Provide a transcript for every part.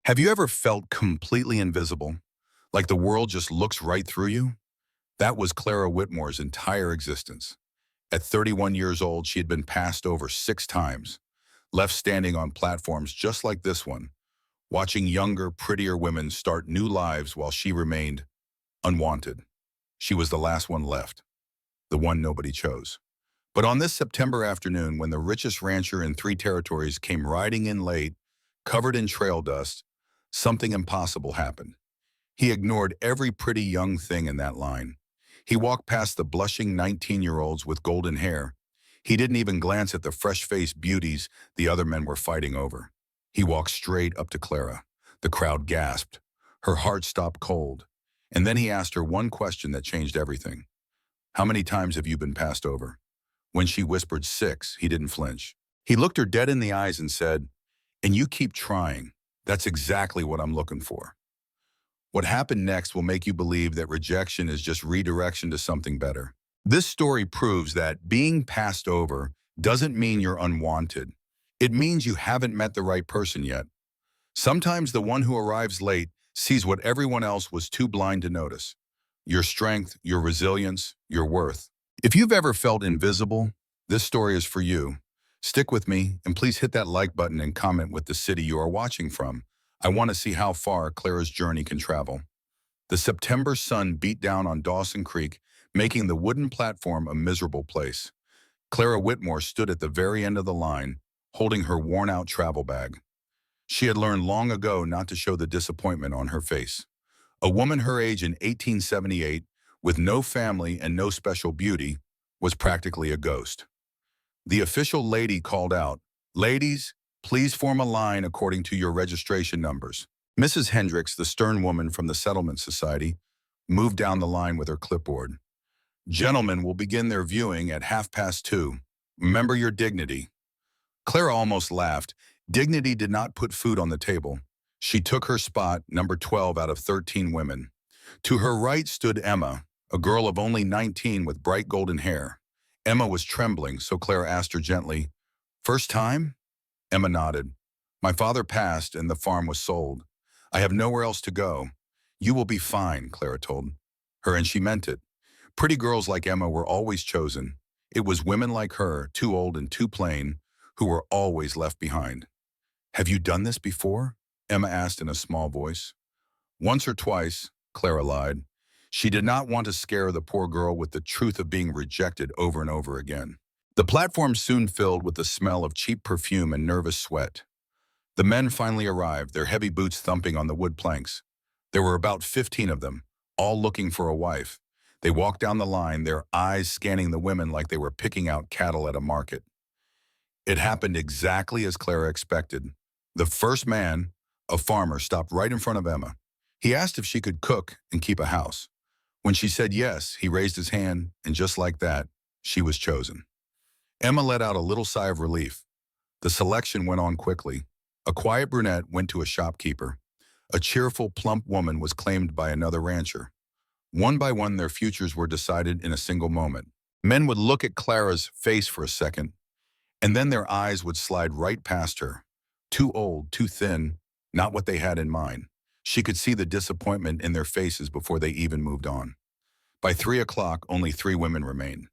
Have you ever felt completely invisible? Like the world just looks right through you? That was Clara Whitmore's entire existence. At 31 years old, she had been passed over 6 times, left standing on platforms just like this one, watching younger, prettier women start new lives while she remained unwanted. She was the last one left, the one nobody chose. But on this September afternoon, when the richest rancher in 3 territories came riding in late, covered in trail dust, something impossible happened. He ignored every pretty young thing in that line. He walked past the blushing 19-year-olds with golden hair. He didn't even glance at the fresh-faced beauties the other men were fighting over. He walked straight up to Clara. The crowd gasped. Her heart stopped cold. And then he asked her one question that changed everything. "How many times have you been passed over?" When she whispered 6, he didn't flinch. He looked her dead in the eyes and said, "And you keep trying. That's exactly what I'm looking for." What happened next will make you believe that rejection is just redirection to something better. This story proves that being passed over doesn't mean you're unwanted. It means you haven't met the right person yet. Sometimes the one who arrives late sees what everyone else was too blind to notice. Your strength, your resilience, your worth. If you've ever felt invisible, this story is for you. Stick with me, and please hit that like button and comment with the city you are watching from. I want to see how far Clara's journey can travel. The September sun beat down on Dawson Creek, making the wooden platform a miserable place. Clara Whitmore stood at the very end of the line, holding her worn-out travel bag. She had learned long ago not to show the disappointment on her face. A woman her age in 1878, with no family and no special beauty, was practically a ghost. The official lady called out, "Ladies, please form a line according to your registration numbers." Mrs. Hendricks, the stern woman from the Settlement Society, moved down the line with her clipboard. "Gentlemen will begin their viewing at 2:30. Remember your dignity." Clara almost laughed. Dignity did not put food on the table. She took her spot, number 12 out of 13 women. To her right stood Emma, a girl of only 19 with bright golden hair. Emma was trembling, so Clara asked her gently, "First time?" Emma nodded. "My father passed and the farm was sold. I have nowhere else to go." "You will be fine," Clara told her, and she meant it. Pretty girls like Emma were always chosen. It was women like her, too old and too plain, who were always left behind. "Have you done this before?" Emma asked in a small voice. "Once or twice," Clara lied. She did not want to scare the poor girl with the truth of being rejected over and over again. The platform soon filled with the smell of cheap perfume and nervous sweat. The men finally arrived, their heavy boots thumping on the wood planks. There were about 15 of them, all looking for a wife. They walked down the line, their eyes scanning the women like they were picking out cattle at a market. It happened exactly as Clara expected. The first man, a farmer, stopped right in front of Emma. He asked if she could cook and keep a house. When she said yes, he raised his hand, and just like that, she was chosen. Emma let out a little sigh of relief. The selection went on quickly. A quiet brunette went to a shopkeeper. A cheerful, plump woman was claimed by another rancher. One by one, their futures were decided in a single moment. Men would look at Clara's face for a second, and then their eyes would slide right past her. Too old, too thin, not what they had in mind. She could see the disappointment in their faces before they even moved on. By 3 o'clock, only 3 women remained.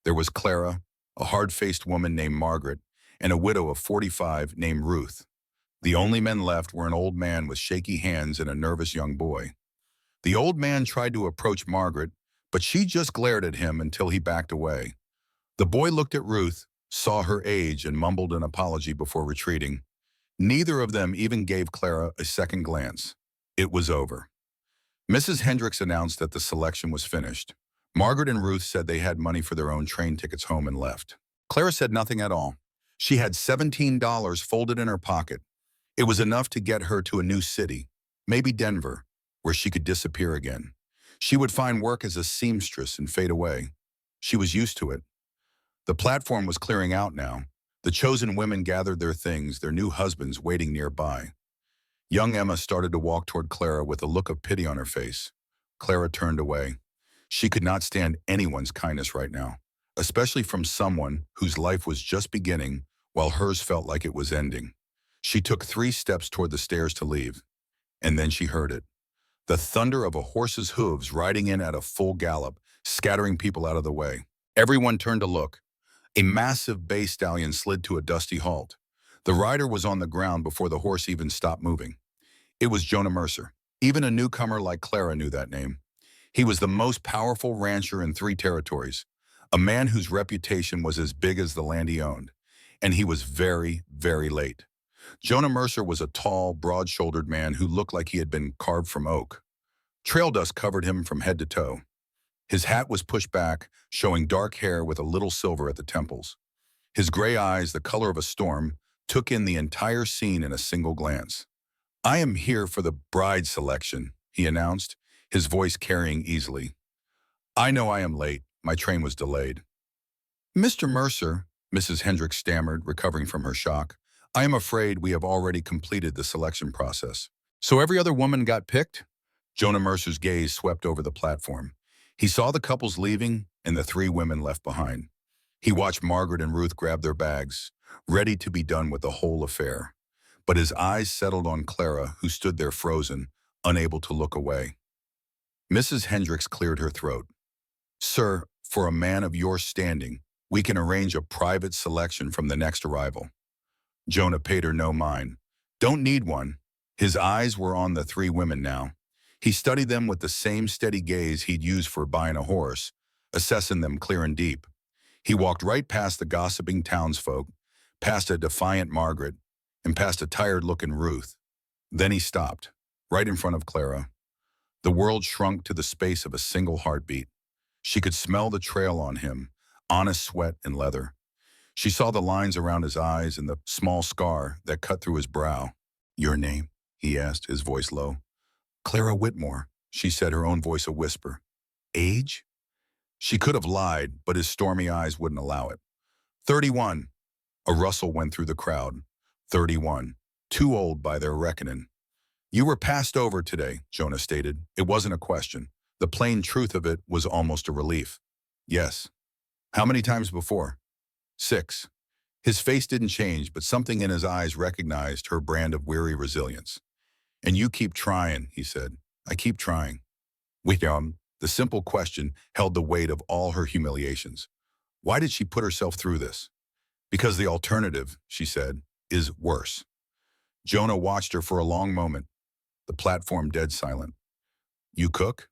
There was Clara, a hard-faced woman named Margaret, and a widow of 45 named Ruth. The only men left were an old man with shaky hands and a nervous young boy. The old man tried to approach Margaret, but she just glared at him until he backed away. The boy looked at Ruth, saw her age, and mumbled an apology before retreating. Neither of them even gave Clara a second glance. It was over. Mrs. Hendricks announced that the selection was finished. Margaret and Ruth said they had money for their own train tickets home and left. Clara said nothing at all. She had $17 folded in her pocket. It was enough to get her to a new city, maybe Denver, where she could disappear again. She would find work as a seamstress and fade away. She was used to it. The platform was clearing out now. The chosen women gathered their things, their new husbands waiting nearby. Young Emma started to walk toward Clara with a look of pity on her face. Clara turned away. She could not stand anyone's kindness right now, especially from someone whose life was just beginning while hers felt like it was ending. She took 3 steps toward the stairs to leave. And then she heard it. The thunder of a horse's hooves riding in at a full gallop, scattering people out of the way. Everyone turned to look. A massive bay stallion slid to a dusty halt. The rider was on the ground before the horse even stopped moving. It was Jonah Mercer. Even a newcomer like Clara knew that name. He was the most powerful rancher in 3 territories, a man whose reputation was as big as the land he owned. And he was very, very late. Jonah Mercer was a tall, broad-shouldered man who looked like he had been carved from oak. Trail dust covered him from head to toe. His hat was pushed back, showing dark hair with a little silver at the temples. His gray eyes, the color of a storm, took in the entire scene in a single glance. "I am here for the bride selection," he announced, his voice carrying easily. "I know I am late. My train was delayed." "Mr. Mercer," Mrs. Hendricks stammered, recovering from her shock, "I am afraid we have already completed the selection process." "So every other woman got picked?" Jonah Mercer's gaze swept over the platform. He saw the couples leaving and the 3 women left behind. He watched Margaret and Ruth grab their bags, ready to be done with the whole affair. But his eyes settled on Clara, who stood there frozen, unable to look away. Mrs. Hendricks cleared her throat. "Sir, for a man of your standing, we can arrange a private selection from the next arrival." Jonah paid her no mind. "Don't need one." His eyes were on the 3 women now. He studied them with the same steady gaze he'd used for buying a horse, assessing them clear and deep. He walked right past the gossiping townsfolk, past a defiant Margaret, and past a tired-looking Ruth. Then he stopped, right in front of Clara. The world shrunk to the space of a single heartbeat. She could smell the trail on him, honest sweat and leather. She saw the lines around his eyes and the small scar that cut through his brow. "Your name?" he asked, his voice low. "Clara Whitmore," she said, her own voice a whisper. "Age?" She could have lied, but his stormy eyes wouldn't allow it. 31. A rustle went through the crowd. 31. Too old by their reckoning. "You were passed over today," Jonah stated. It wasn't a question. The plain truth of it was almost a relief. "Yes." "How many times before?" 6. His face didn't change, but something in his eyes recognized her brand of weary resilience. "And you keep trying," he said. "I keep trying." The simple question held the weight of all her humiliations. Why did she put herself through this? "Because the alternative," she said, "is worse." Jonah watched her for a long moment, the platform dead silent. "You cook?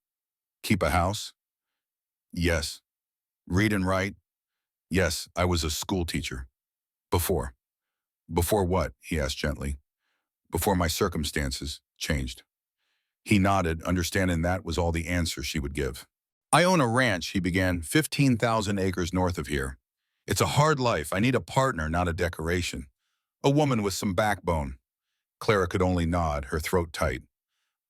Keep a house?" "Yes." "Read and write?" "Yes, I was a school teacher." "Before." "Before what?" he asked gently. "Before my circumstances changed." He nodded, understanding that was all the answer she would give. "I own a ranch," he began, 15,000 acres north of here. "It's a hard life. I need a partner, not a decoration. A woman with some backbone." Clara could only nod, her throat tight.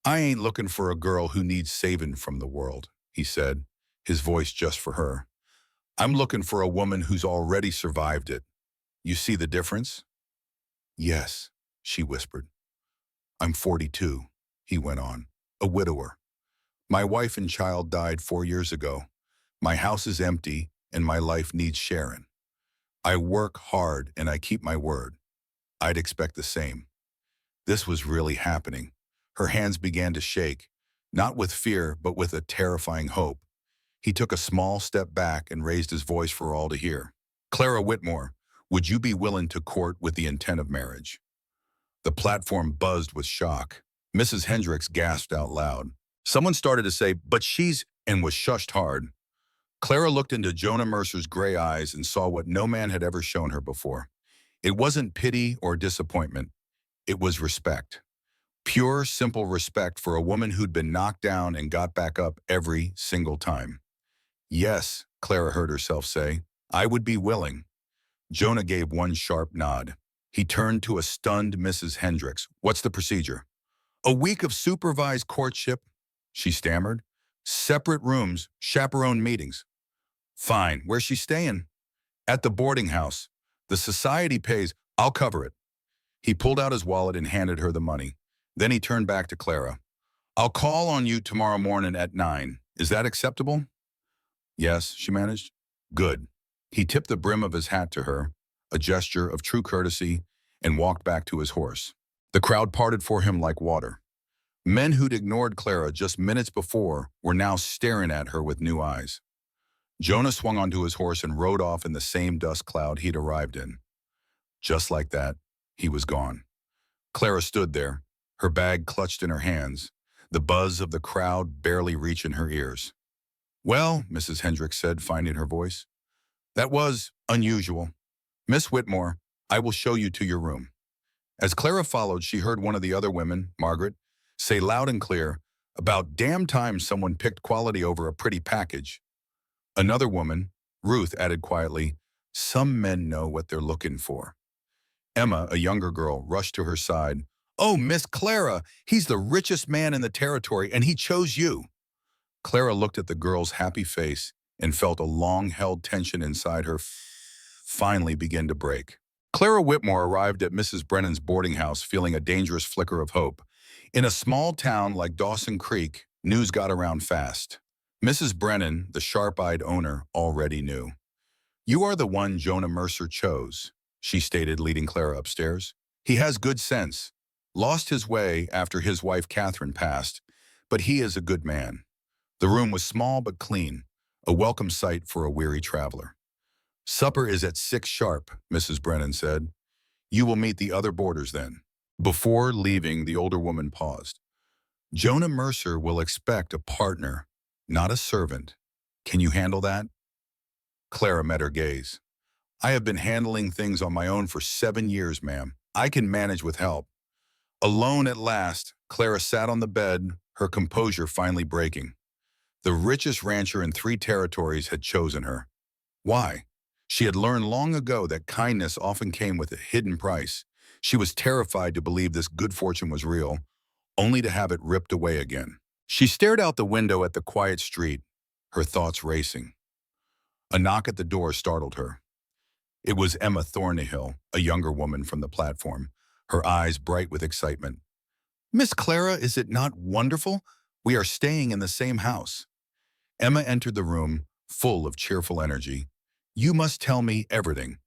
"I ain't looking for a girl who needs saving from the world," he said, his voice just for her. "I'm looking for a woman who's already survived it. You see the difference?" "Yes," she whispered. "I'm 42, he went on, "a widower. My wife and child died 4 years ago. My house is empty, and my life needs sharing. I work hard, and I keep my word. I'd expect the same." This was really happening. Her hands began to shake, not with fear, but with a terrifying hope. He took a small step back and raised his voice for all to hear. "Clara Whitmore, would you be willing to court with the intent of marriage?" The platform buzzed with shock. Mrs. Hendricks gasped out loud. Someone started to say, "But she's," and was shushed hard. Clara looked into Jonah Mercer's gray eyes and saw what no man had ever shown her before. It wasn't pity or disappointment. It was respect. Pure, simple respect for a woman who'd been knocked down and got back up every single time. "Yes," Clara heard herself say, "I would be willing." Jonah gave one sharp nod. He turned to a stunned Mrs. Hendricks. "What's the procedure?" "A week of supervised courtship," she stammered. "Separate rooms, chaperone meetings." "Fine. Where's she staying?" "At the boarding house. The society pays. I'll cover it." He pulled out his wallet and handed her the money. Then he turned back to Clara. "I'll call on you tomorrow morning at 9. Is that acceptable?" "Yes," she managed. "Good." He tipped the brim of his hat to her, a gesture of true courtesy, and walked back to his horse. The crowd parted for him like water. Men who'd ignored Clara just minutes before were now staring at her with new eyes. Jonah swung onto his horse and rode off in the same dust cloud he'd arrived in. Just like that, he was gone. Clara stood there, her bag clutched in her hands, the buzz of the crowd barely reaching her ears. "Well," Mrs. Hendricks said, finding her voice, "that was unusual. Miss Whitmore, I will show you to your room." As Clara followed, she heard one of the other women, Margaret, say loud and clear, "About damn time someone picked quality over a pretty package." Another woman, Ruth, added quietly, "Some men know what they're looking for." Emma, a younger girl, rushed to her side. "Oh, Miss Clara, he's the richest man in the territory, and he chose you." Clara looked at the girl's happy face and felt a long-held tension inside her finally begin to break. Clara Whitmore arrived at Mrs. Brennan's boarding house feeling a dangerous flicker of hope. In a small town like Dawson Creek, news got around fast. Mrs. Brennan, the sharp-eyed owner, already knew. "You are the one Jonah Mercer chose," she stated, leading Clara upstairs. "He has good sense. Lost his way after his wife Catherine passed, but he is a good man." The room was small but clean, a welcome sight for a weary traveler. "Supper is at 6 sharp," Mrs. Brennan said. "You will meet the other boarders then." Before leaving, the older woman paused. "Jonah Mercer will expect a partner, not a servant. Can you handle that?" Clara met her gaze. "I have been handling things on my own for 7 years, ma'am. I can manage with help." Alone at last, Clara sat on the bed, her composure finally breaking. The richest rancher in 3 territories had chosen her. Why? She had learned long ago that kindness often came with a hidden price. She was terrified to believe this good fortune was real, only to have it ripped away again. She stared out the window at the quiet street, her thoughts racing. A knock at the door startled her. It was Emma Thornhill, a younger woman from the platform, her eyes bright with excitement. "Miss Clara, is it not wonderful? We are staying in the same house." Emma entered the room, full of cheerful energy. "You must tell me everything.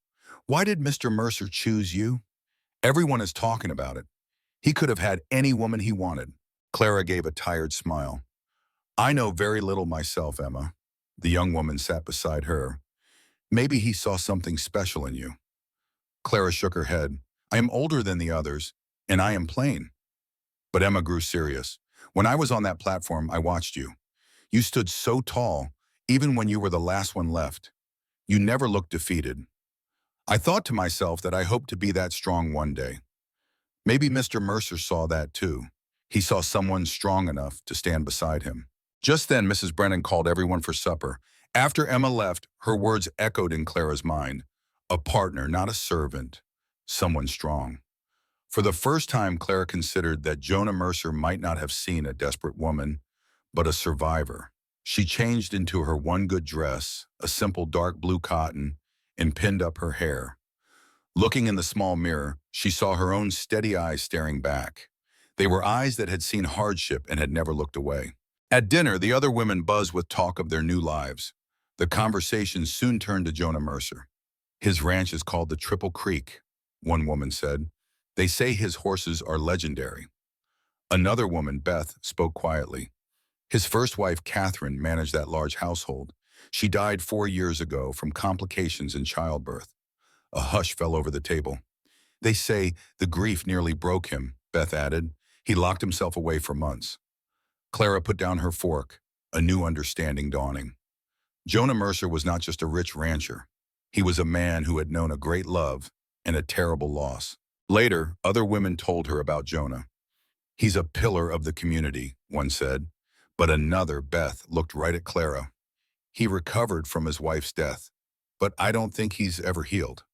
Why did Mr. Mercer choose you? Everyone is talking about it. He could have had any woman he wanted." Clara gave a tired smile. "I know very little myself, Emma." The young woman sat beside her. "Maybe he saw something special in you." Clara shook her head. "I am older than the others, and I am plain." But Emma grew serious. "When I was on that platform, I watched you. You stood so tall, even when you were the last one left. You never looked defeated. I thought to myself that I hoped to be that strong one day. Maybe Mr. Mercer saw that too. He saw someone strong enough to stand beside him." Just then, Mrs. Brennan called everyone for supper. After Emma left, her words echoed in Clara's mind. A partner, not a servant. Someone strong. For the first time, Clara considered that Jonah Mercer might not have seen a desperate woman, but a survivor. She changed into her one good dress, a simple dark blue cotton, and pinned up her hair. Looking in the small mirror, she saw her own steady eyes staring back. They were eyes that had seen hardship and had never looked away. At dinner, the other women buzzed with talk of their new lives. The conversation soon turned to Jonah Mercer. "His ranch is called the Triple Creek," one woman said. "They say his horses are legendary." Another woman, Beth, spoke quietly. "His first wife, Catherine, managed that large household. She died 4 years ago from complications in childbirth." A hush fell over the table. "They say the grief nearly broke him," Beth added. "He locked himself away for months." Clara put down her fork, a new understanding dawning. Jonah Mercer was not just a rich rancher. He was a man who had known a great love and a terrible loss. Later, other women told her about Jonah. "He's a pillar of the community," one said. But another, Beth, looked right at Clara. "He recovered from his wife's death, but I don't think he's ever healed."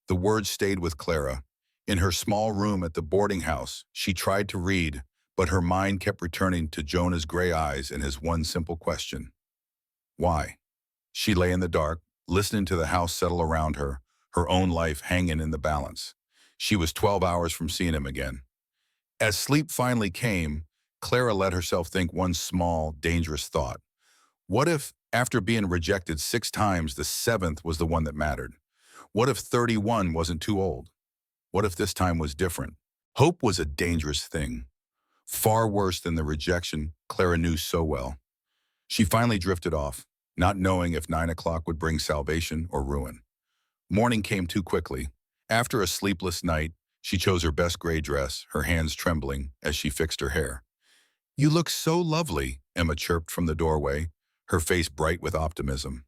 The words stayed with Clara. In her small room at the boarding house, she tried to read, but her mind kept returning to Jonah's gray eyes and his one simple question. Why? She lay in the dark, listening to the house settle around her, her own life hanging in the balance. She was 12 hours from seeing him again. As sleep finally came, Clara let herself think one small, dangerous thought. What if, after being rejected 6 times, the 7th was the one that mattered? What if 31 wasn't too old? What if this time was different? Hope was a dangerous thing. Far worse than the rejection Clara knew so well. She finally drifted off, not knowing if 9 o'clock would bring salvation or ruin. Morning came too quickly. After a sleepless night, she chose her best gray dress, her hands trembling as she fixed her hair. "You look so lovely," Emma chirped from the doorway, her face bright with optimism.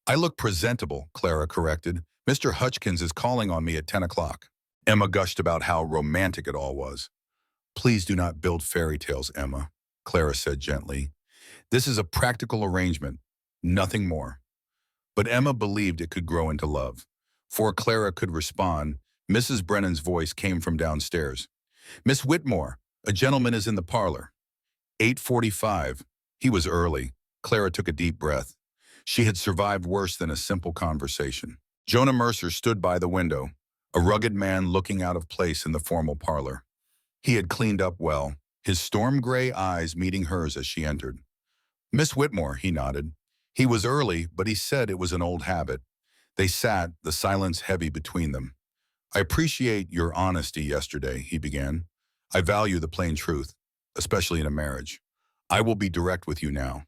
"I look presentable," Clara corrected. "Mr. Hutchkins is calling on me at 10 o'clock." Emma gushed about how romantic it all was. "Please do not build fairy tales, Emma," Clara said gently. "This is a practical arrangement, nothing more." But Emma believed it could grow into love. Before Clara could respond, Mrs. Brennan's voice came from downstairs. "Miss Whitmore, a gentleman is in the parlor." 8:45. He was early. Clara took a deep breath. She had survived worse than a simple conversation. Jonah Mercer stood by the window, a rugged man looking out of place in the formal parlor. He had cleaned up well, his storm gray eyes meeting hers as she entered. "Miss Whitmore," he nodded. He was early, but he said it was an old habit. They sat, the silence heavy between them. "I appreciate your honesty yesterday," he began. "I value the plain truth, especially in a marriage. I will be direct with you now."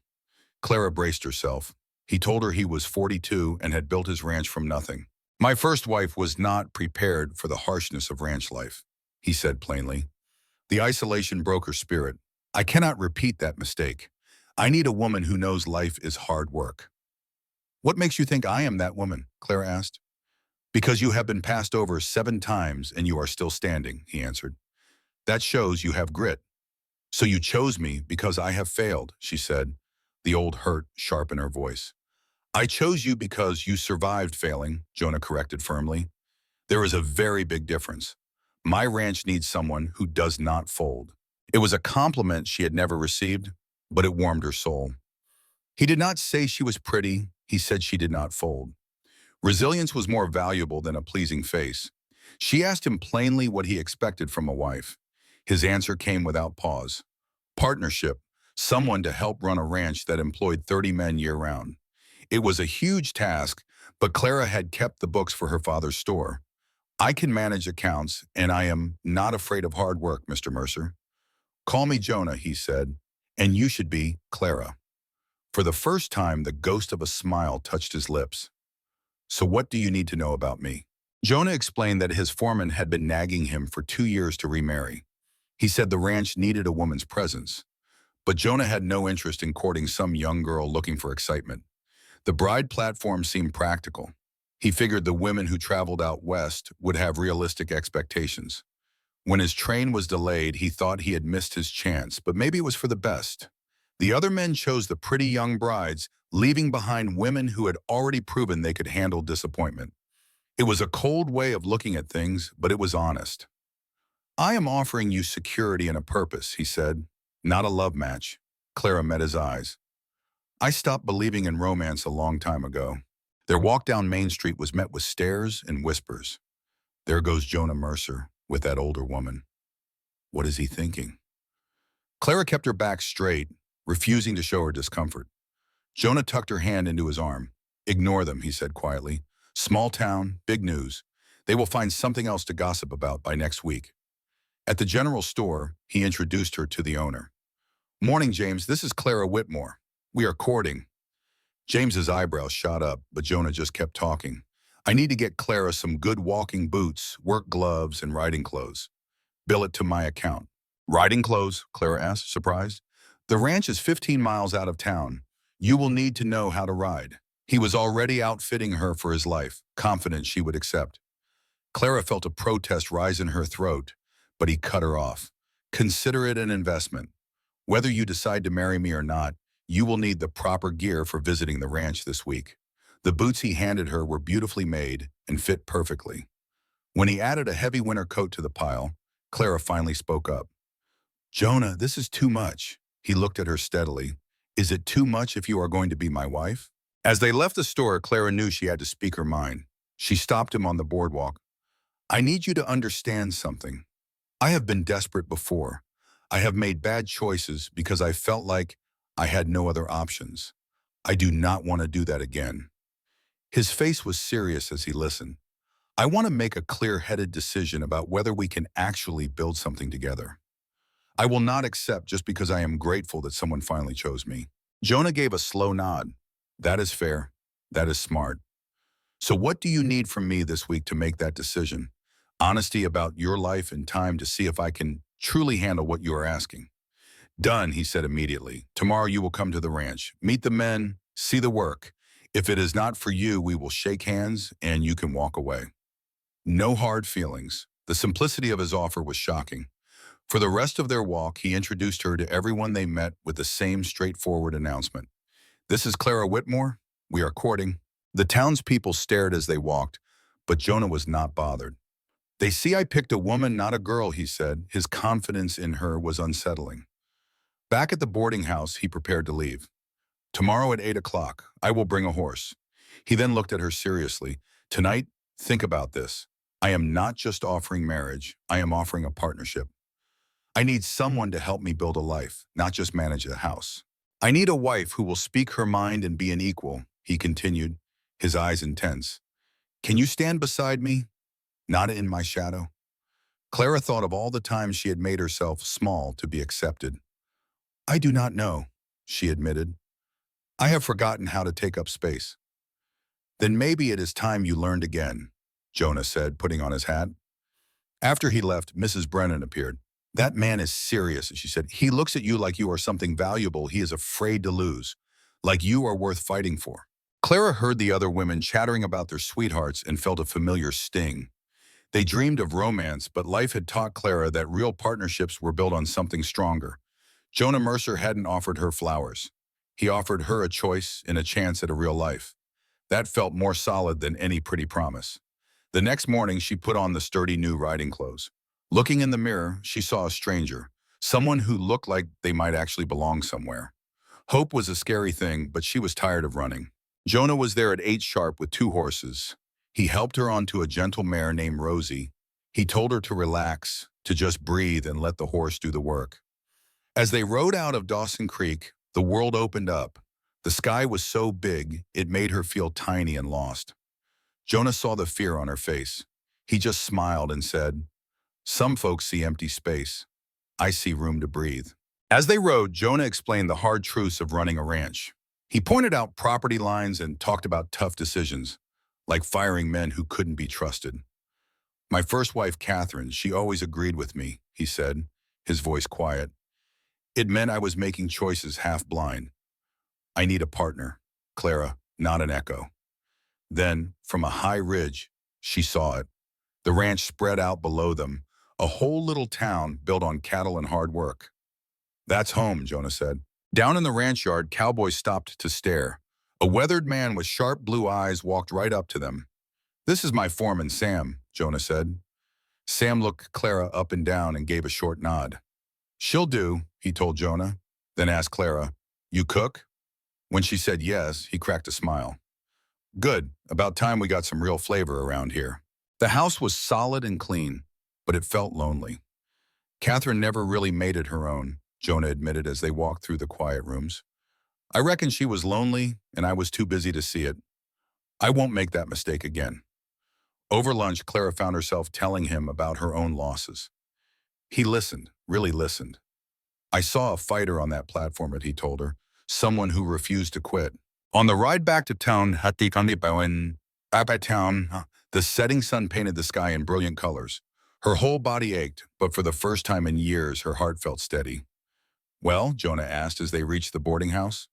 Clara braced herself. He told her he was 42 and had built his ranch from nothing. "My first wife was not prepared for the harshness of ranch life," he said plainly. The isolation broke her spirit. "I cannot repeat that mistake. I need a woman who knows life is hard work." "What makes you think I am that woman?" Clara asked. "Because you have been passed over 7 times and you are still standing," he answered. "That shows you have grit." "So you chose me because I have failed," she said, the old hurt sharp in her voice. "I chose you because you survived failing," Jonah corrected firmly. "There is a very big difference. My ranch needs someone who does not fold." It was a compliment she had never received, but it warmed her soul. He did not say she was pretty, he said she did not fold. Resilience was more valuable than a pleasing face. She asked him plainly what he expected from a wife. His answer came without pause. Partnership, someone to help run a ranch that employed 30 men year-round. It was a huge task, but Clara had kept the books for her father's store. "I can manage accounts, and I am not afraid of hard work, Mr. Mercer." "Call me Jonah," he said, "and you should be Clara." For the first time, the ghost of a smile touched his lips. "So what do you need to know about me?" Jonah explained that his foreman had been nagging him for 2 years to remarry. He said the ranch needed a woman's presence. But Jonah had no interest in courting some young girl looking for excitement. The bride platform seemed practical. He figured the women who traveled out west would have realistic expectations. When his train was delayed, he thought he had missed his chance, but maybe it was for the best. The other men chose the pretty young brides, leaving behind women who had already proven they could handle disappointment. It was a cold way of looking at things, but it was honest. "I am offering you security and a purpose," he said, "not a love match." Clara met his eyes. "I stopped believing in romance a long time ago." Their walk down Main Street was met with stares and whispers. "There goes Jonah Mercer with that older woman. What is he thinking?" Clara kept her back straight, refusing to show her discomfort. Jonah tucked her hand into his arm. "Ignore them," he said quietly. "Small town, big news. They will find something else to gossip about by next week." At the general store, he introduced her to the owner. "Morning, James. This is Clara Whitmore. We are courting." James's eyebrows shot up, but Jonah just kept talking. "I need to get Clara some good walking boots, work gloves, and riding clothes. Bill it to my account." "Riding clothes?" Clara asked, surprised. "The ranch is 15 miles out of town. You will need to know how to ride." He was already outfitting her for his life, confident she would accept. Clara felt a protest rise in her throat, but he cut her off. "Consider it an investment. Whether you decide to marry me or not, you will need the proper gear for visiting the ranch this week." The boots he handed her were beautifully made and fit perfectly. When he added a heavy winter coat to the pile, Clara finally spoke up. "Jonah, this is too much." He looked at her steadily. "Is it too much if you are going to be my wife?" As they left the store, Clara knew she had to speak her mind. She stopped him on the boardwalk. "I need you to understand something. I have been desperate before. I have made bad choices because I felt like I had no other options. I do not want to do that again." His face was serious as he listened. "I want to make a clear-headed decision about whether we can actually build something together. I will not accept just because I am grateful that someone finally chose me. Jonah gave a slow nod. That is fair. That is smart. So what do you need from me this week to make that decision? Honesty about your life and time to see if I can truly handle what you are asking. Done, he said immediately. Tomorrow you will come to the ranch, meet the men, see the work. If it is not for you, we will shake hands and you can walk away. No hard feelings. The simplicity of his offer was shocking. For the rest of their walk, he introduced her to everyone they met with the same straightforward announcement. This is Clara Whitmore. We are courting. The townspeople stared as they walked, but Jonah was not bothered. They see I picked a woman, not a girl, he said. His confidence in her was unsettling. Back at the boarding house, he prepared to leave. Tomorrow at 8 o'clock, I will bring a horse. He then looked at her seriously. Tonight, think about this. I am not just offering marriage, I am offering a partnership. I need someone to help me build a life, not just manage a house. I need a wife who will speak her mind and be an equal, he continued, his eyes intense. Can you stand beside me? Not in my shadow. Clara thought of all the times she had made herself small to be accepted. I do not know, she admitted. I have forgotten how to take up space. Then maybe it is time you learned again, Jonah said, putting on his hat. After he left, Mrs. Brennan appeared. That man is serious, she said. He looks at you like you are something valuable he is afraid to lose, like you are worth fighting for. Clara heard the other women chattering about their sweethearts and felt a familiar sting. They dreamed of romance, but life had taught Clara that real partnerships were built on something stronger. Jonah Mercer hadn't offered her flowers. He offered her a choice and a chance at a real life. That felt more solid than any pretty promise. The next morning, she put on the sturdy new riding clothes. Looking in the mirror, she saw a stranger, someone who looked like they might actually belong somewhere. Hope was a scary thing, but she was tired of running. Jonah was there at 8 sharp with 2 horses. He helped her onto a gentle mare named Rosie. He told her to relax, to just breathe and let the horse do the work. As they rode out of Dawson Creek, the world opened up. The sky was so big, it made her feel tiny and lost. Jonah saw the fear on her face. He just smiled and said, some folks see empty space. I see room to breathe. As they rode, Jonah explained the hard truths of running a ranch. He pointed out property lines and talked about tough decisions, like firing men who couldn't be trusted. My first wife, Catherine, she always agreed with me, he said, his voice quiet. It meant I was making choices half blind. I need a partner, Clara, not an echo. Then, from a high ridge, she saw it. The ranch spread out below them, a whole little town built on cattle and hard work. That's home, Jonah said. Down in the ranch yard, cowboys stopped to stare. A weathered man with sharp blue eyes walked right up to them. This is my foreman, Sam, Jonah said. Sam looked Clara up and down and gave a short nod. She'll do, he told Jonah, then asked Clara, you cook? When she said yes, he cracked a smile. Good, about time we got some real flavor around here. The house was solid and clean, but it felt lonely. Catherine never really made it her own, Jonah admitted as they walked through the quiet rooms. I reckon she was lonely, and I was too busy to see it. I won't make that mistake again. Over lunch, Clara found herself telling him about her own losses. He listened, really listened. I saw a fighter on that platform, he told her, someone who refused to quit. On the ride back to town, the setting sun painted the sky in brilliant colors. Her whole body ached, but for the first time in years, her heart felt steady. Well, Jonah asked as they reached the boarding house.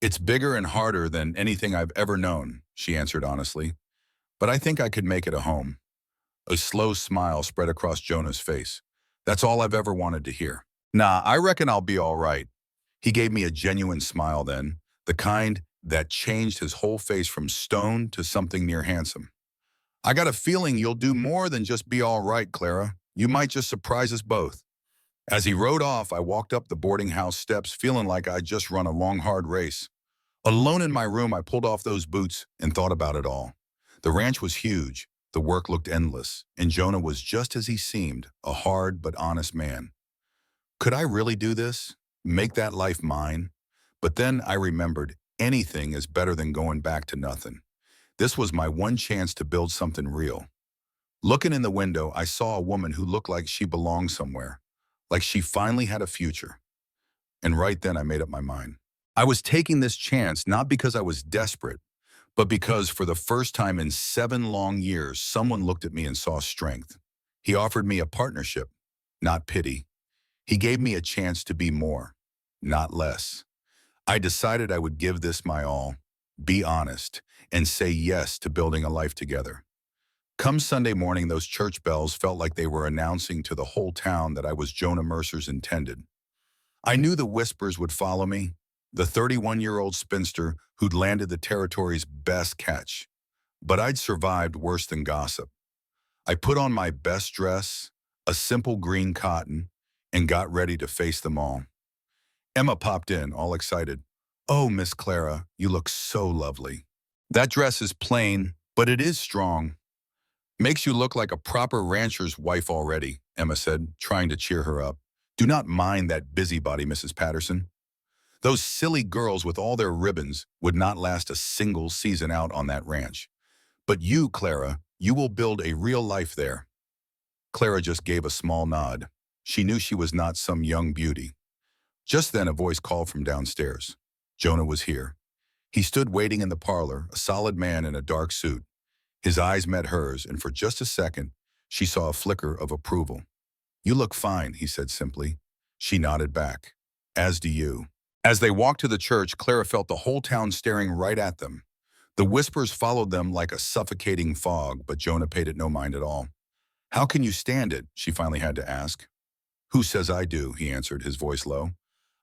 It's bigger and harder than anything I've ever known, she answered honestly. But I think I could make it a home. A slow smile spread across Jonah's face. That's all I've ever wanted to hear. Nah, I reckon I'll be all right. He gave me a genuine smile then, the kind that changed his whole face from stone to something near handsome. I got a feeling you'll do more than just be all right, Clara. You might just surprise us both. As he rode off, I walked up the boarding house steps feeling like I'd just run a long, hard race. Alone in my room, I pulled off those boots and thought about it all. The ranch was huge, the work looked endless, and Jonah was just as he seemed, a hard but honest man. Could I really do this? Make that life mine? But then I remembered anything is better than going back to nothing. This was my one chance to build something real. Looking in the window, I saw a woman who looked like she belonged somewhere. like she finally had a future. And right then I made up my mind. I was taking this chance not because I was desperate, but because for the first time in 7 long years, someone looked at me and saw strength. He offered me a partnership, not pity. He gave me a chance to be more, not less. I decided I would give this my all, be honest, and say yes to building a life together. Come Sunday morning, those church bells felt like they were announcing to the whole town that I was Jonah Mercer's intended. I knew the whispers would follow me, the 31-year-old spinster who'd landed the territory's best catch. But I'd survived worse than gossip. I put on my best dress, a simple green cotton, and got ready to face them all. Emma popped in, all excited. "Oh, Miss Clara, you look so lovely." "That dress is plain, but it is strong. Makes you look like a proper rancher's wife already," Emma said, trying to cheer her up. "Do not mind that busybody, Mrs. Patterson. Those silly girls with all their ribbons would not last a single season out on that ranch. But you, Clara, you will build a real life there." Clara just gave a small nod. She knew she was not some young beauty. Just then a voice called from downstairs. Jonah was here. He stood waiting in the parlor, a solid man in a dark suit. His eyes met hers, and for just a second, she saw a flicker of approval. "You look fine," he said simply. She nodded back. "As do you." As they walked to the church, Clara felt the whole town staring right at them. The whispers followed them like a suffocating fog, but Jonah paid it no mind at all. "How can you stand it?" she finally had to ask. "Who says I do?" he answered, his voice low.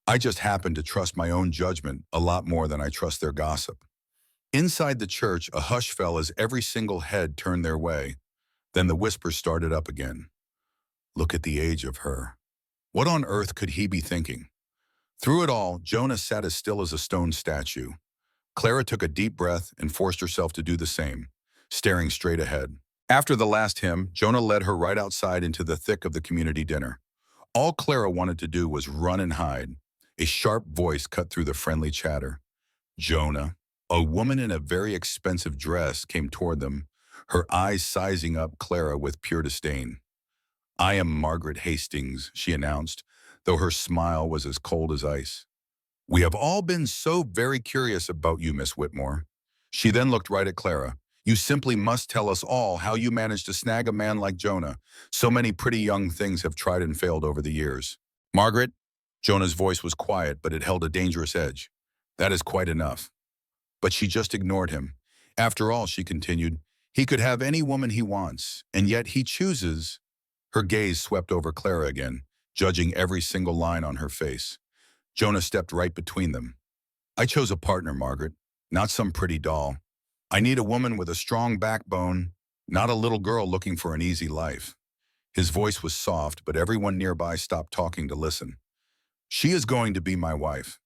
"I just happen to trust my own judgment a lot more than I trust their gossip." Inside the church, a hush fell as every single head turned their way. Then the whispers started up again. "Look at the age of her. What on earth could he be thinking?" Through it all, Jonah sat as still as a stone statue. Clara took a deep breath and forced herself to do the same, staring straight ahead. After the last hymn, Jonah led her right outside into the thick of the community dinner. All Clara wanted to do was run and hide. A sharp voice cut through the friendly chatter. "Jonah." A woman in a very expensive dress came toward them, her eyes sizing up Clara with pure disdain. "I am Margaret Hastings," she announced, though her smile was as cold as ice. "We have all been so very curious about you, Miss Whitmore." She then looked right at Clara. "You simply must tell us all how you managed to snag a man like Jonah. So many pretty young things have tried and failed over the years." "Margaret," Jonah's voice was quiet, but it held a dangerous edge. "That is quite enough." But she just ignored him. "After all," she continued, "he could have any woman he wants, and yet he chooses." Her gaze swept over Clara again, judging every single line on her face. Jonah stepped right between them. "I chose a partner, Margaret, not some pretty doll. I need a woman with a strong backbone, not a little girl looking for an easy life." His voice was soft, but everyone nearby stopped talking to listen. "She is going to be my wife.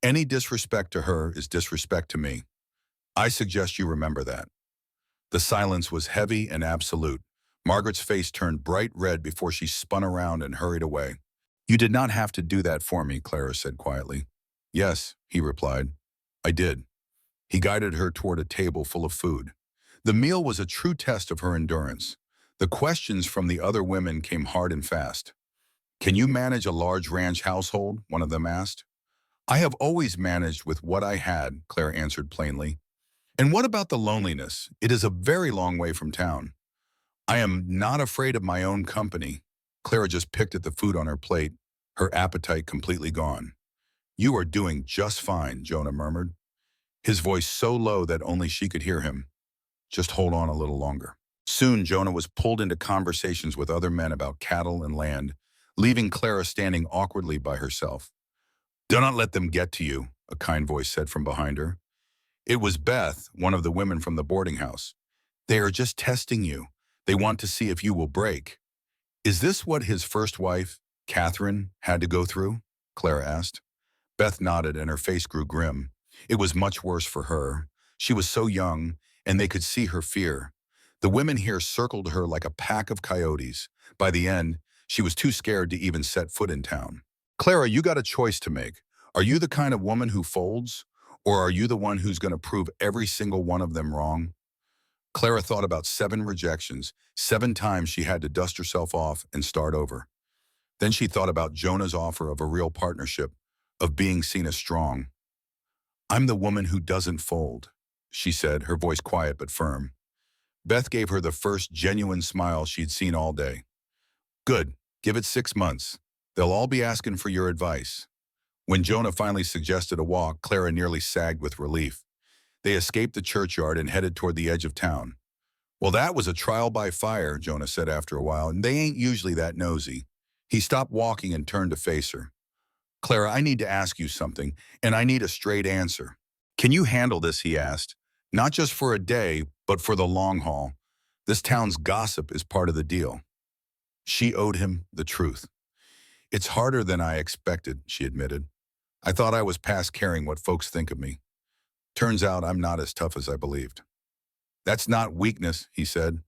Any disrespect to her is disrespect to me. I suggest you remember that." The silence was heavy and absolute. Margaret's face turned bright red before she spun around and hurried away. "You did not have to do that for me," Clara said quietly. "Yes," he replied. "I did." He guided her toward a table full of food. The meal was a true test of her endurance. The questions from the other women came hard and fast. "Can you manage a large ranch household?" one of them asked. "I have always managed with what I had," Claire answered plainly. "And what about the loneliness? It is a very long way from town." "I am not afraid of my own company." Clara just picked at the food on her plate, her appetite completely gone. "You are doing just fine," Jonah murmured, his voice so low that only she could hear him. "Just hold on a little longer." Soon, Jonah was pulled into conversations with other men about cattle and land, leaving Clara standing awkwardly by herself. "Do not let them get to you," a kind voice said from behind her. It was Beth, one of the women from the boarding house. "They are just testing you. They want to see if you will break." "Is this what his first wife, Catherine, had to go through?" Clara asked. Beth nodded and her face grew grim. It was much worse for her. She was so young, and they could see her fear. The women here circled her like a pack of coyotes. By the end, she was too scared to even set foot in town. "Clara, you got a choice to make. Are you the kind of woman who folds, or are you the one who's going to prove every single one of them wrong?" Clara thought about 7 rejections, 7 times she had to dust herself off and start over. Then she thought about Jonah's offer of a real partnership, of being seen as strong. "I'm the woman who doesn't fold," she said, her voice quiet but firm. Beth gave her the first genuine smile she'd seen all day. "Good. Give it 6 months. They'll all be asking for your advice." When Jonah finally suggested a walk, Clara nearly sagged with relief. They escaped the churchyard and headed toward the edge of town. "Well, that was a trial by fire," Jonah said after a while, "and they ain't usually that nosy." He stopped walking and turned to face her. "Clara, I need to ask you something, and I need a straight answer." "Can you handle this?" he asked. "Not just for a day, but for the long haul. This town's gossip is part of the deal." She owed him the truth. "It's harder than I expected," she admitted. "I thought I was past caring what folks think of me. Turns out I'm not as tough as I believed." "That's not weakness," he said.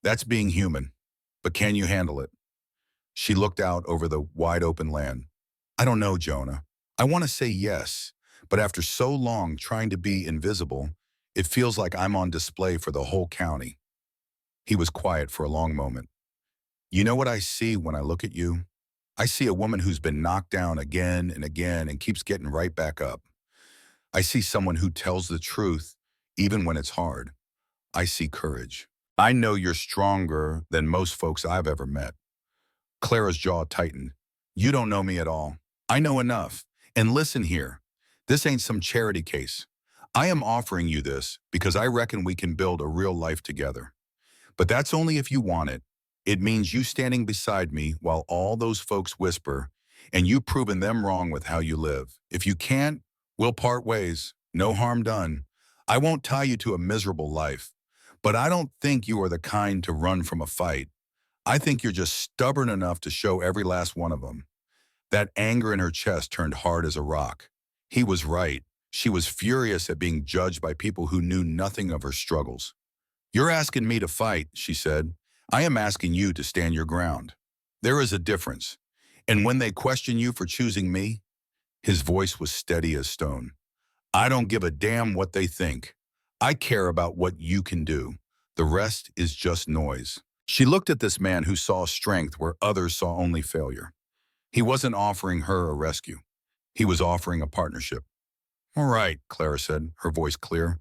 "That's being human. But can you handle it?" She looked out over the wide-open land. "I don't know, Jonah. I want to say yes, but after so long trying to be invisible, it feels like I'm on display for the whole county." He was quiet for a long moment. "You know what I see when I look at you? I see a woman who's been knocked down again and again and keeps getting right back up. I see someone who tells the truth, even when it's hard. I see courage. I know you're stronger than most folks I've ever met." Clara's jaw tightened. "You don't know me at all. I know enough. And listen here, this ain't some charity case. I am offering you this because I reckon we can build a real life together. But that's only if you want it. It means you standing beside me while all those folks whisper, and you proving them wrong with how you live. If you can't, we'll part ways. No harm done. I won't tie you to a miserable life. But I don't think you are the kind to run from a fight. I think you're just stubborn enough to show every last one of them." That anger in her chest turned hard as a rock. He was right. She was furious at being judged by people who knew nothing of her struggles. "You're asking me to fight," she said. "I am asking you to stand your ground. There is a difference. And when they question you for choosing me," his voice was steady as stone, "I don't give a damn what they think. I care about what you can do. The rest is just noise." She looked at this man who saw strength where others saw only failure. He wasn't offering her a rescue. He was offering a partnership. "All right," Clara said, her voice clear.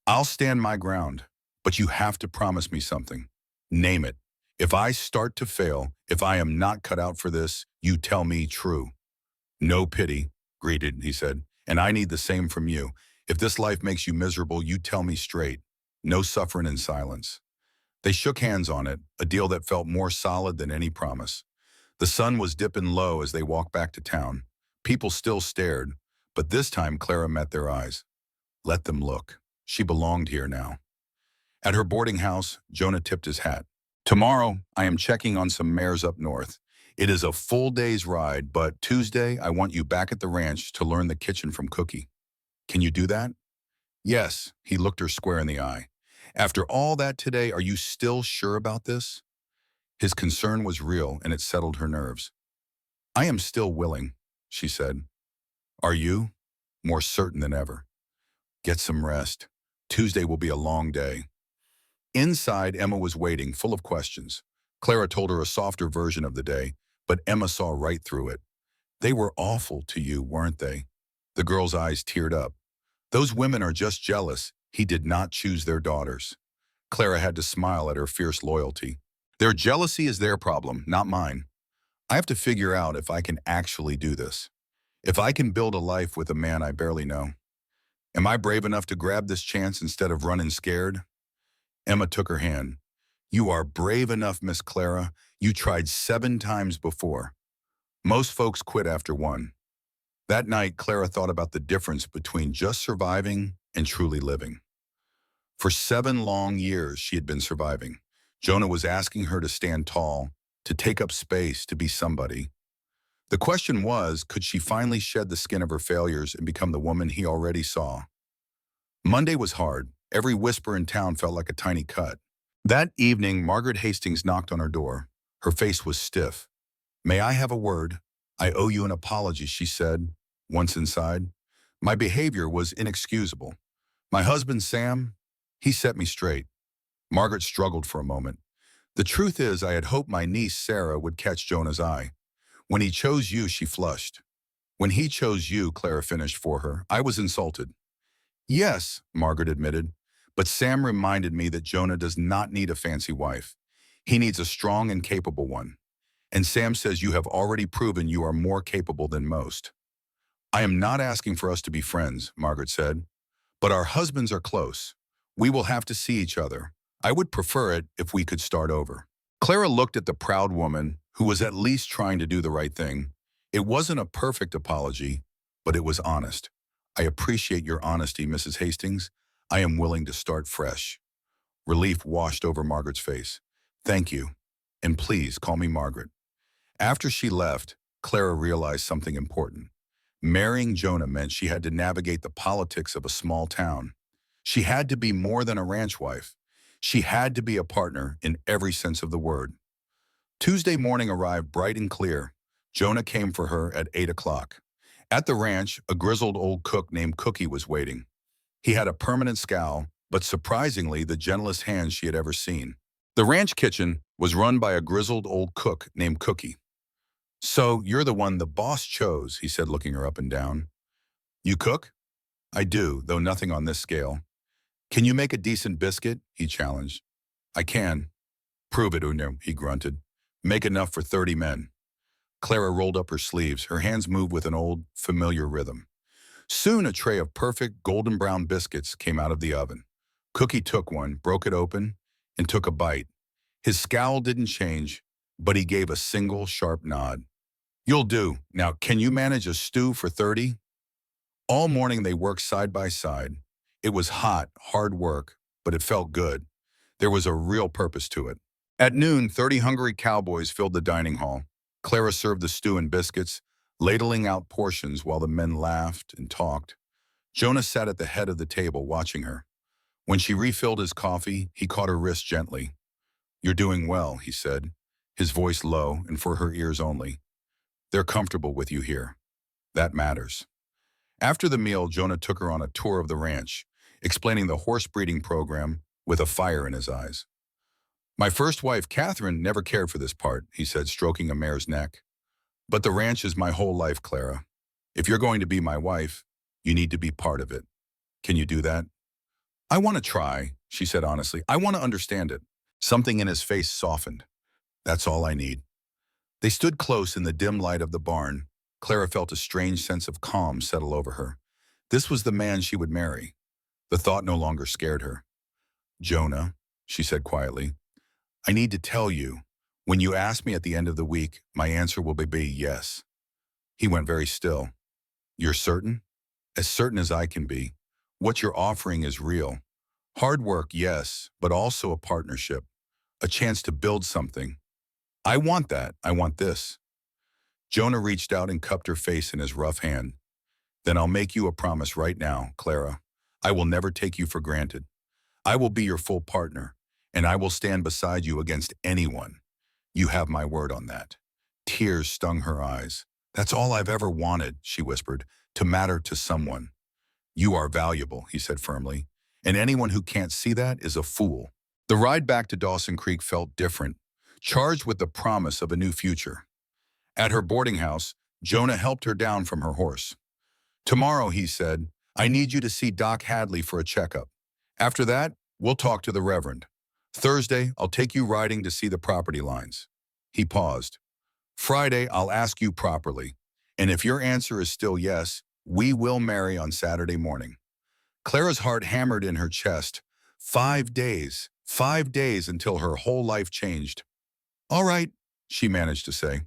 "I'll stand my ground, but you have to promise me something. Name it. If I start to fail, if I am not cut out for this, you tell me true." "No pity," greeted, he said, "and I need the same from you. If this life makes you miserable, you tell me straight. No suffering in silence." They shook hands on it, a deal that felt more solid than any promise. The sun was dipping low as they walked back to town. People still stared, but this time Clara met their eyes. Let them look. She belonged here now. At her boarding house, Jonah tipped his hat. "Tomorrow, I am checking on some mares up north. It is a full day's ride, but Tuesday, I want you back at the ranch to learn the kitchen from Cookie. Can you do that?" "Yes," he looked her square in the eye. "After all that today, are you still sure about this?" His concern was real, and it settled her nerves. "I am still willing," she said. "Are you?" "More certain than ever." "Get some rest. Tuesday will be a long day." Inside, Emma was waiting, full of questions. Clara told her a softer version of the day, but Emma saw right through it. "They were awful to you, weren't they?" The girl's eyes teared up. "Those women are just jealous. He did not choose their daughters." Clara had to smile at her fierce loyalty. "Their jealousy is their problem, not mine. I have to figure out if I can actually do this. If I can build a life with a man I barely know. Am I brave enough to grab this chance instead of running scared?" Emma took her hand. "You are brave enough, Miss Clara. You tried 7 times before. Most folks quit after 1. That night, Clara thought about the difference between just surviving and truly living. For 7 long years, she had been surviving. Jonah was asking her to stand tall, to take up space, to be somebody. The question was, could she finally shed the skin of her failures and become the woman he already saw? Monday was hard. Every whisper in town felt like a tiny cut. That evening, Margaret Hastings knocked on her door. Her face was stiff. "May I have a word? I owe you an apology," she said, once inside. "My behavior was inexcusable. My husband, Sam, he set me straight." Margaret struggled for a moment. "The truth is, I had hoped my niece, Sarah, would catch Jonah's eye. When he chose you, she flushed. When he chose you, Clara finished for her. I was insulted. Yes, Margaret admitted, but Sam reminded me that Jonah does not need a fancy wife. He needs a strong and capable one. And Sam says you have already proven you are more capable than most. I am not asking for us to be friends, Margaret said, but our husbands are close. We will have to see each other. I would prefer it if we could start over. Clara looked at the proud woman, who was at least trying to do the right thing. It wasn't a perfect apology, but it was honest. I appreciate your honesty, Mrs. Hastings. I am willing to start fresh. Relief washed over Margaret's face. Thank you, and please call me Margaret. After she left, Clara realized something important. Marrying Jonah meant she had to navigate the politics of a small town. She had to be more than a ranch wife. She had to be a partner in every sense of the word. Tuesday morning arrived bright and clear. Jonah came for her at 8 o'clock. At the ranch, a grizzled old cook named Cookie was waiting. He had a permanent scowl, but surprisingly the gentlest hands she had ever seen. The ranch kitchen was run by a grizzled old cook named Cookie. So you're the one the boss chose, he said, looking her up and down. You cook? I do, though nothing on this scale. Can you make a decent biscuit? He challenged. I can. Prove it, Uno, he grunted. Make enough for 30 men. Clara rolled up her sleeves. Her hands moved with an old, familiar rhythm. Soon a tray of perfect golden brown biscuits came out of the oven. Cookie took one, broke it open, and took a bite. His scowl didn't change, but he gave a single sharp nod. You'll do. Now, can you manage a stew for 30? All morning they worked side by side. It was hot, hard work, but it felt good. There was a real purpose to it. At noon, 30 hungry cowboys filled the dining hall. Clara served the stew and biscuits, ladling out portions while the men laughed and talked. Jonah sat at the head of the table watching her. When she refilled his coffee, he caught her wrist gently. You're doing well, he said, his voice low and for her ears only. They're comfortable with you here. That matters. After the meal, Jonah took her on a tour of the ranch, explaining the horse breeding program with a fire in his eyes. My first wife, Catherine, never cared for this part, he said, stroking a mare's neck. But the ranch is my whole life, Clara. If you're going to be my wife, you need to be part of it. Can you do that? I want to try, she said honestly. I want to understand it. Something in his face softened. That's all I need. They stood close in the dim light of the barn. Clara felt a strange sense of calm settle over her. This was the man she would marry. The thought no longer scared her. Jonah, she said quietly, I need to tell you, when you ask me at the end of the week, my answer will be yes. He went very still. You're certain? As certain as I can be. What you're offering is real. Hard work, yes, but also a partnership. A chance to build something. I want that. I want this. Jonah reached out and cupped her face in his rough hand. Then I'll make you a promise right now, Clara. I will never take you for granted. I will be your full partner, and I will stand beside you against anyone. You have my word on that. Tears stung her eyes. That's all I've ever wanted, she whispered, to matter to someone. You are valuable, he said firmly, and anyone who can't see that is a fool. The ride back to Dawson Creek felt different, charged with the promise of a new future. At her boarding house, Jonah helped her down from her horse. Tomorrow, he said, I need you to see Doc Hadley for a checkup. After that, we'll talk to the Reverend. Thursday, I'll take you riding to see the property lines. He paused. Friday, I'll ask you properly. And if your answer is still yes, we will marry on Saturday morning. Clara's heart hammered in her chest. 5 days until her whole life changed. All right, she managed to say.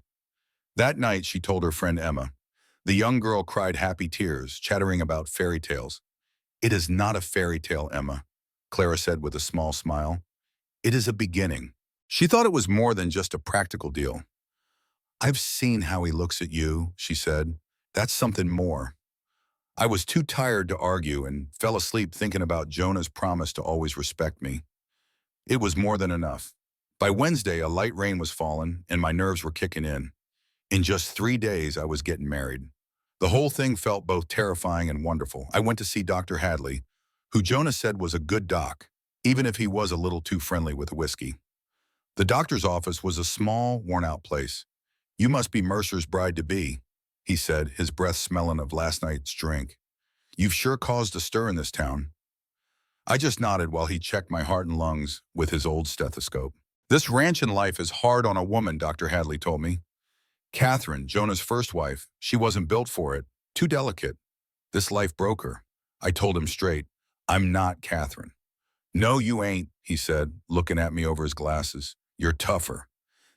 That night, she told her friend Emma. The young girl cried happy tears, chattering about fairy tales. It is not a fairy tale, Emma, Clara said with a small smile. It is a beginning. She thought it was more than just a practical deal. I've seen how he looks at you, she said. That's something more. I was too tired to argue and fell asleep thinking about Jonah's promise to always respect me. It was more than enough. By Wednesday, a light rain was falling and my nerves were kicking in. In just 3 days, I was getting married. The whole thing felt both terrifying and wonderful. I went to see Dr. Hadley, who Jonah said was a good doc, even if he was a little too friendly with whiskey. The doctor's office was a small, worn-out place. You must be Mercer's bride-to-be, he said, his breath smelling of last night's drink. You've sure caused a stir in this town. I just nodded while he checked my heart and lungs with his old stethoscope. This ranch in life is hard on a woman, Dr. Hadley told me. Catherine, Jonah's first wife, she wasn't built for it. Too delicate. This life broke her. I told him straight, I'm not Catherine. No, you ain't, he said, looking at me over his glasses. You're tougher.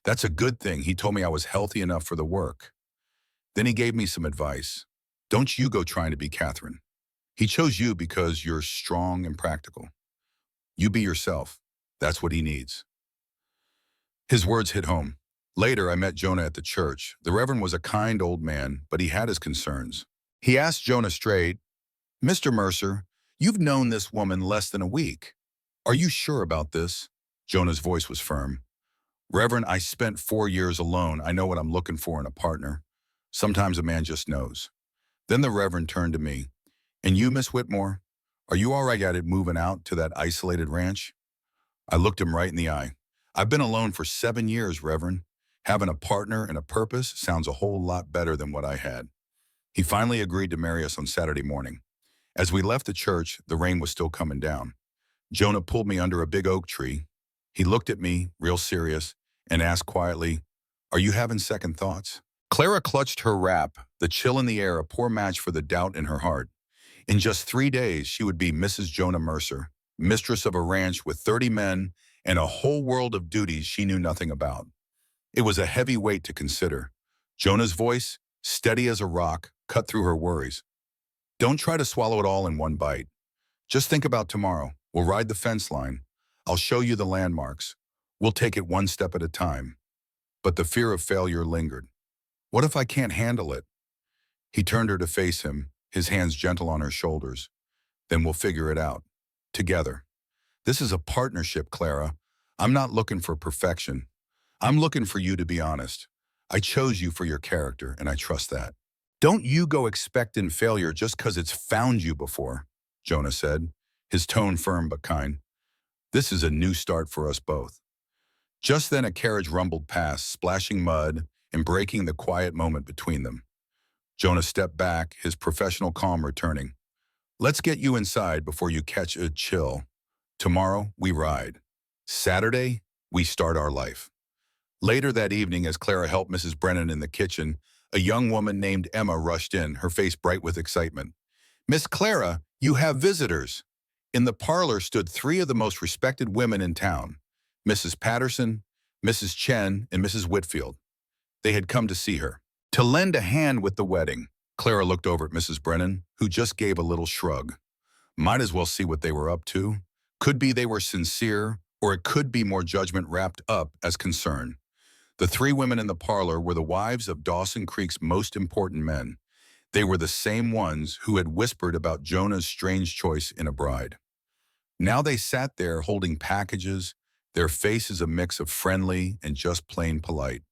That's a good thing. He told me I was healthy enough for the work. Then he gave me some advice. Don't you go trying to be Catherine. He chose you because you're strong and practical. You be yourself. That's what he needs. His words hit home. Later, I met Jonah at the church. The Reverend was a kind old man, but he had his concerns. He asked Jonah straight, Mr. Mercer, you've known this woman less than a week. Are you sure about this? Jonah's voice was firm. Reverend, I spent 4 years alone. I know what I'm looking for in a partner. Sometimes a man just knows. Then the Reverend turned to me. And you, Miss Whitmore, are you all right at it moving out to that isolated ranch? I looked him right in the eye. I've been alone for 7 years, Reverend. Having a partner and a purpose sounds a whole lot better than what I had. He finally agreed to marry us on Saturday morning. As we left the church, the rain was still coming down. Jonah pulled me under a big oak tree. He looked at me, real serious, and asked quietly, Are you having second thoughts? Clara clutched her wrap, the chill in the air a poor match for the doubt in her heart. In just 3 days, she would be Mrs. Jonah Mercer, mistress of a ranch with 30 men and a whole world of duties she knew nothing about. It was a heavy weight to consider. Jonah's voice, steady as a rock, cut through her worries. Don't try to swallow it all in one bite. Just think about tomorrow. We'll ride the fence line. I'll show you the landmarks. We'll take it one step at a time. But the fear of failure lingered. What if I can't handle it? He turned her to face him, his hands gentle on her shoulders. Then we'll figure it out. Together. This is a partnership, Clara. I'm not looking for perfection. I'm looking for you to be honest. I chose you for your character, and I trust that. Don't you go expecting failure just 'cause it's found you before, Jonah said, his tone firm but kind. This is a new start for us both. Just then a carriage rumbled past, splashing mud and breaking the quiet moment between them. Jonah stepped back, his professional calm returning. Let's get you inside before you catch a chill. Tomorrow, we ride. Saturday, we start our life. Later that evening, as Clara helped Mrs. Brennan in the kitchen, a young woman named Emma rushed in, her face bright with excitement. Miss Clara, you have visitors. In the parlor stood 3 of the most respected women in town, Mrs. Patterson, Mrs. Chen, and Mrs. Whitfield. They had come to see her. To lend a hand with the wedding. Clara looked over at Mrs. Brennan, who just gave a little shrug. Might as well see what they were up to. Could be they were sincere, or it could be more judgment wrapped up as concern. The 3 women in the parlor were the wives of Dawson Creek's most important men. They were the same ones who had whispered about Jonah's strange choice in a bride. Now they sat there holding packages, their faces a mix of friendly and just plain polite.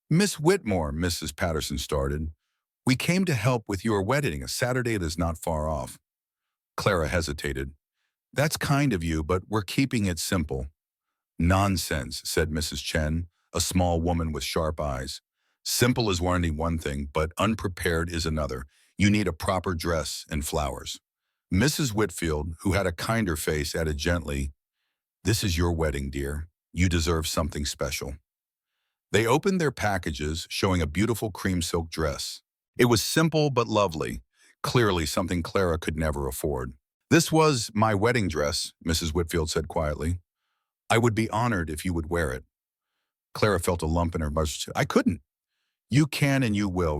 Miss Whitmore, Mrs. Patterson started, we came to help with your wedding. A Saturday that is not far off. Clara hesitated. That's kind of you, but we're keeping it simple. Nonsense, said Mrs. Chen, a small woman with sharp eyes. Simple is one thing, but unprepared is another. You need a proper dress and flowers. Mrs. Whitfield, who had a kinder face, added gently, This is your wedding, dear. You deserve something special. They opened their packages, showing a beautiful cream silk dress. It was simple but lovely, clearly something Clara could never afford. This was my wedding dress, Mrs. Whitfield said quietly. I would be honored if you would wear it. Clara felt a lump in her mush. I couldn't. You can and you will,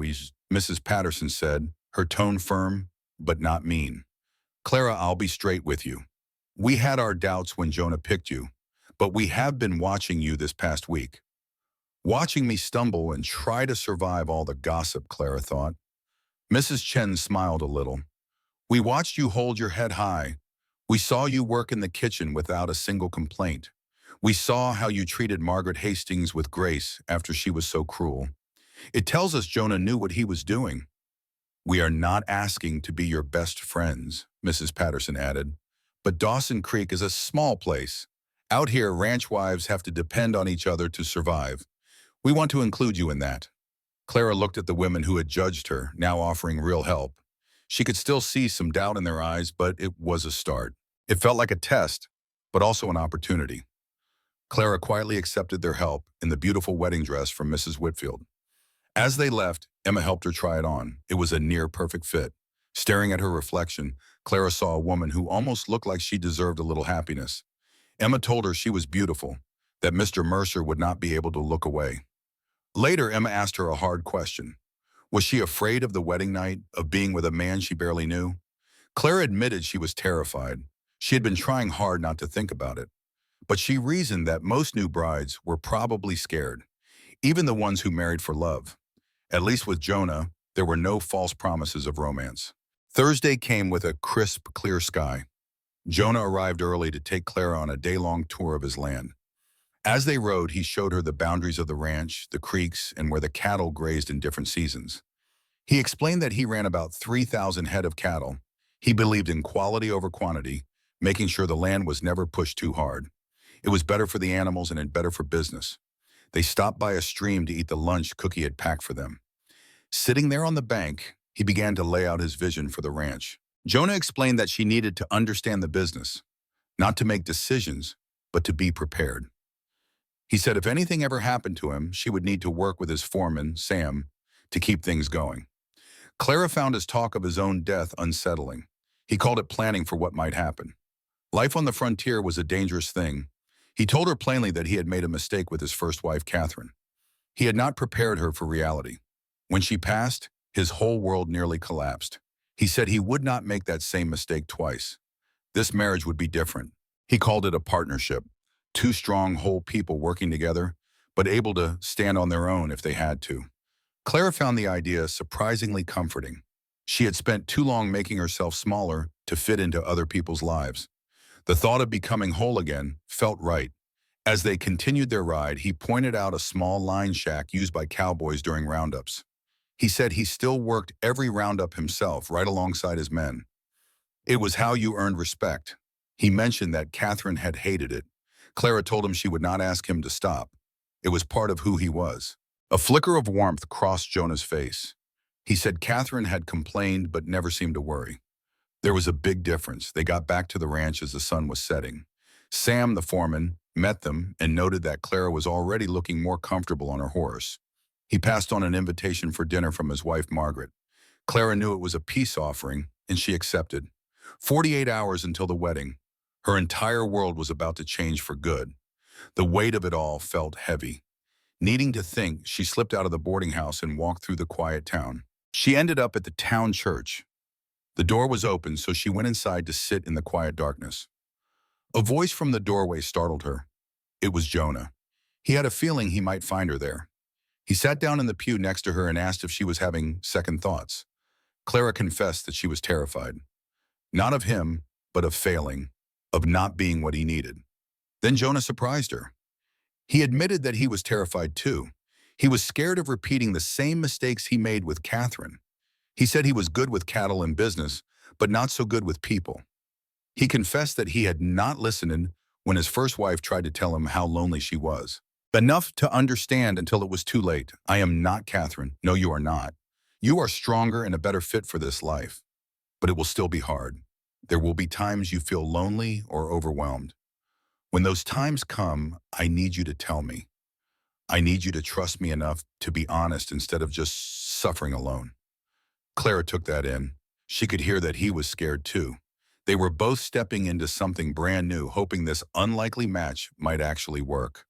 Mrs. Patterson said, her tone firm, but not mean. Clara, I'll be straight with you. We had our doubts when Jonah picked you, but we have been watching you this past week. Watching me stumble and try to survive all the gossip, Clara thought. Mrs. Chen smiled a little. We watched you hold your head high. We saw you work in the kitchen without a single complaint. We saw how you treated Margaret Hastings with grace after she was so cruel. It tells us Jonah knew what he was doing. We are not asking to be your best friends, Mrs. Patterson added. But Dawson Creek is a small place. Out here, ranch wives have to depend on each other to survive. We want to include you in that. Clara looked at the women who had judged her, now offering real help. She could still see some doubt in their eyes, but it was a start. It felt like a test, but also an opportunity. Clara quietly accepted their help in the beautiful wedding dress from Mrs. Whitfield. As they left, Emma helped her try it on. It was a near-perfect fit. Staring at her reflection, Clara saw a woman who almost looked like she deserved a little happiness. Emma told her she was beautiful, that Mr. Mercer would not be able to look away. Later, Emma asked her a hard question. Was she afraid of the wedding night, of being with a man she barely knew? Clara admitted she was terrified. She had been trying hard not to think about it. But she reasoned that most new brides were probably scared, even the ones who married for love. At least with Jonah, there were no false promises of romance. Thursday came with a crisp, clear sky. Jonah arrived early to take Clara on a day-long tour of his land. As they rode, he showed her the boundaries of the ranch, the creeks, and where the cattle grazed in different seasons. He explained that he ran about 3,000 head of cattle. He believed in quality over quantity, making sure the land was never pushed too hard. It was better for the animals and better for business. They stopped by a stream to eat the lunch Cookie had packed for them. Sitting there on the bank, he began to lay out his vision for the ranch. Jonah explained that she needed to understand the business, not to make decisions, but to be prepared. He said if anything ever happened to him, she would need to work with his foreman, Sam, to keep things going. Clara found his talk of his own death unsettling. He called it planning for what might happen. Life on the frontier was a dangerous thing. He told her plainly that he had made a mistake with his first wife, Catherine. He had not prepared her for reality. When she passed, his whole world nearly collapsed. He said he would not make that same mistake twice. This marriage would be different. He called it a partnership. Two strong, whole people working together, but able to stand on their own if they had to. Clara found the idea surprisingly comforting. She had spent too long making herself smaller to fit into other people's lives. The thought of becoming whole again felt right. As they continued their ride, he pointed out a small line shack used by cowboys during roundups. He said he still worked every roundup himself, right alongside his men. It was how you earned respect. He mentioned that Catherine had hated it. Clara told him she would not ask him to stop. It was part of who he was. A flicker of warmth crossed Jonah's face. He said Catherine had complained but never seemed to worry. There was a big difference. They got back to the ranch as the sun was setting. Sam, the foreman, met them and noted that Clara was already looking more comfortable on her horse. He passed on an invitation for dinner from his wife, Margaret. Clara knew it was a peace offering, and she accepted. 48 hours until the wedding. Her entire world was about to change for good. The weight of it all felt heavy. Needing to think, she slipped out of the boarding house and walked through the quiet town. She ended up at the town church. The door was open, so she went inside to sit in the quiet darkness. A voice from the doorway startled her. It was Jonah. He had a feeling he might find her there. He sat down in the pew next to her and asked if she was having second thoughts. Clara confessed that she was terrified. Not of him, but of failing, of not being what he needed. Then Jonah surprised her. He admitted that he was terrified too. He was scared of repeating the same mistakes he made with Catherine. He said he was good with cattle and business, but not so good with people. He confessed that he had not listened when his first wife tried to tell him how lonely she was. Enough to understand until it was too late. I am not Catherine. No, you are not. You are stronger and a better fit for this life. But it will still be hard. There will be times you feel lonely or overwhelmed. When those times come, I need you to tell me. I need you to trust me enough to be honest instead of just suffering alone. Clara took that in. She could hear that he was scared too. They were both stepping into something brand new, hoping this unlikely match might actually work.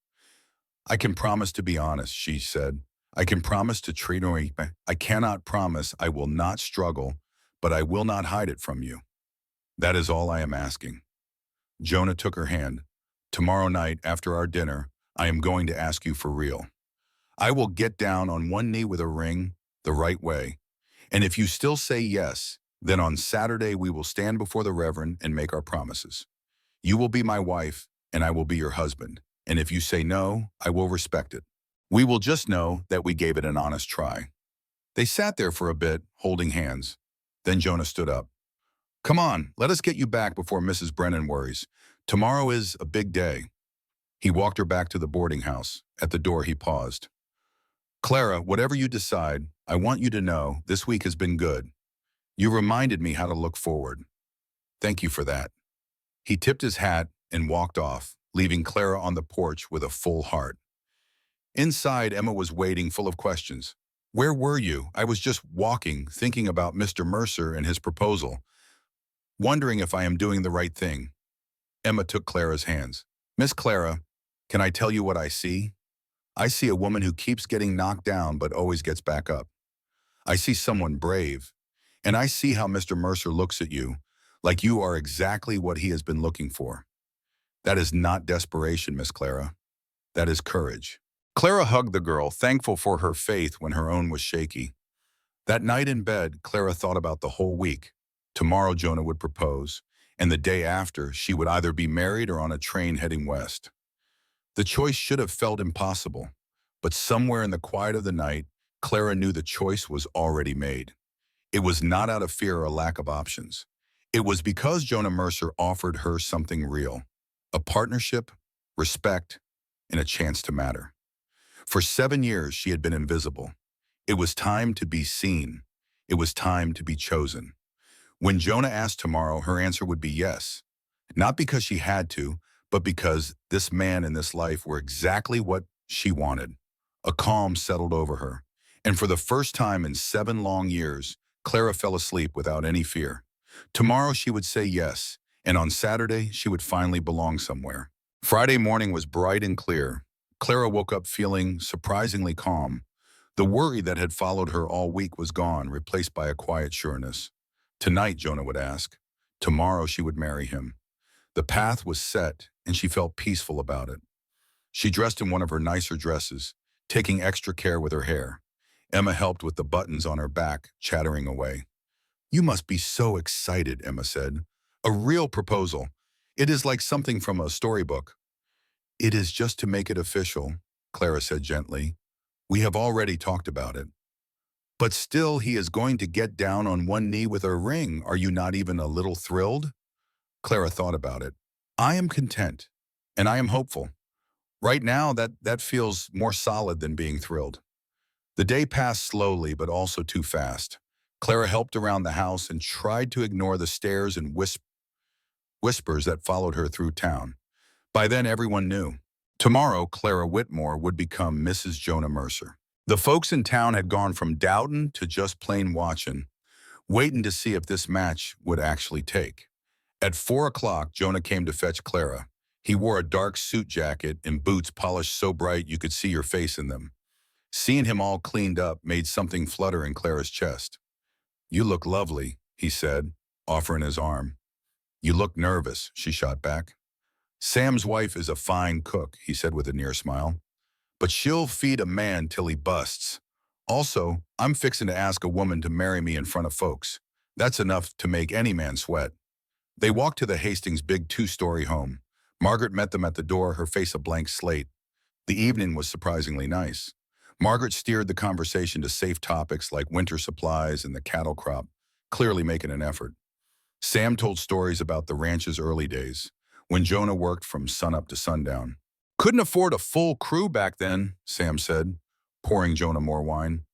I can promise to be honest, she said. I can promise to treat her. I cannot promise I will not struggle, but I will not hide it from you. That is all I am asking. Jonah took her hand. Tomorrow night, after our dinner, I am going to ask you for real. I will get down on one knee with a ring, the right way. And if you still say yes, then on Saturday we will stand before the Reverend and make our promises. You will be my wife, and I will be your husband. And if you say no, I will respect it. We will just know that we gave it an honest try. They sat there for a bit, holding hands. Then Jonah stood up. Come on, let us get you back before Mrs. Brennan worries. Tomorrow is a big day. He walked her back to the boarding house. At the door, he paused. Clara, whatever you decide, I want you to know this week has been good. You reminded me how to look forward. Thank you for that. He tipped his hat and walked off, leaving Clara on the porch with a full heart. Inside, Emma was waiting, full of questions. Where were you? I was just walking, thinking about Mr. Mercer and his proposal, wondering if I am doing the right thing. Emma took Clara's hands. Miss Clara, can I tell you what I see? I see a woman who keeps getting knocked down but always gets back up. I see someone brave, and I see how Mr. Mercer looks at you, like you are exactly what he has been looking for. That is not desperation, Miss Clara. That is courage. Clara hugged the girl, thankful for her faith when her own was shaky. That night in bed, Clara thought about the whole week. Tomorrow Jonah would propose, and the day after, she would either be married or on a train heading west. The choice should have felt impossible, but somewhere in the quiet of the night, Clara knew the choice was already made. It was not out of fear or a lack of options. It was because Jonah Mercer offered her something real, a partnership, respect, and a chance to matter. For 7 years, she had been invisible. It was time to be seen. It was time to be chosen. When Jonah asked tomorrow, her answer would be yes. Not because she had to, but because this man and this life were exactly what she wanted. A calm settled over her, and for the first time in 7 long years, Clara fell asleep without any fear. Tomorrow she would say yes, and on Saturday she would finally belong somewhere. Friday morning was bright and clear. Clara woke up feeling surprisingly calm. The worry that had followed her all week was gone, replaced by a quiet sureness. Tonight, Jonah would ask. Tomorrow she would marry him. The path was set, and she felt peaceful about it. She dressed in one of her nicer dresses, taking extra care with her hair. Emma helped with the buttons on her back, chattering away. You must be so excited, Emma said. A real proposal. It is like something from a storybook. It is just to make it official, Clara said gently. We have already talked about it. But still, he is going to get down on one knee with a ring. Are you not even a little thrilled? Clara thought about it. I am content, and I am hopeful. Right now, that feels more solid than being thrilled. The day passed slowly, but also too fast. Clara helped around the house and tried to ignore the stares and whispers that followed her through town. By then, everyone knew. Tomorrow, Clara Whitmore would become Mrs. Jonah Mercer. The folks in town had gone from doubting to just plain watching, waiting to see if this match would actually take. At 4 o'clock, Jonah came to fetch Clara. He wore a dark suit jacket and boots polished so bright you could see your face in them. Seeing him all cleaned up made something flutter in Clara's chest. You look lovely, he said, offering his arm. You look nervous, she shot back. Sam's wife is a fine cook, he said with a near smile. But she'll feed a man till he busts. Also, I'm fixing to ask a woman to marry me in front of folks. That's enough to make any man sweat. They walked to the Hastings' big 2-story home. Margaret met them at the door, her face a blank slate. The evening was surprisingly nice. Margaret steered the conversation to safe topics like winter supplies and the cattle crop, clearly making an effort. Sam told stories about the ranch's early days, when Jonah worked from sunup to sundown. Couldn't afford a full crew back then, Sam said, pouring Jonah more wine.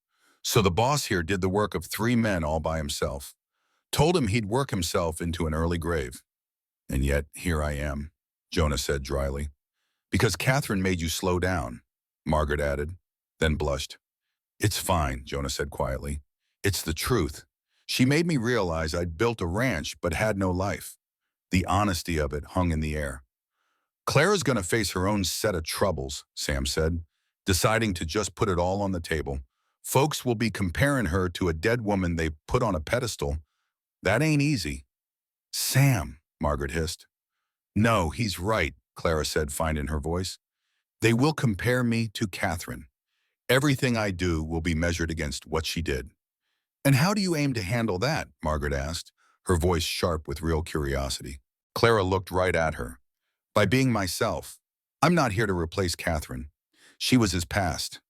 So the boss here did the work of 3 men all by himself. Told him he'd work himself into an early grave. And yet, here I am, Jonah said dryly. Because Catherine made you slow down, Margaret added, then blushed. It's fine, Jonah said quietly. It's the truth. She made me realize I'd built a ranch but had no life. The honesty of it hung in the air. Clara's going to face her own set of troubles, Sam said, deciding to just put it all on the table. Folks will be comparing her to a dead woman they put on a pedestal. That ain't easy. Sam, Margaret hissed. No, he's right, Clara said, finding her voice. They will compare me to Catherine. Everything I do will be measured against what she did. And how do you aim to handle that? Margaret asked, her voice sharp with real curiosity. Clara looked right at her. By being myself. I'm not here to replace Catherine. She was his past.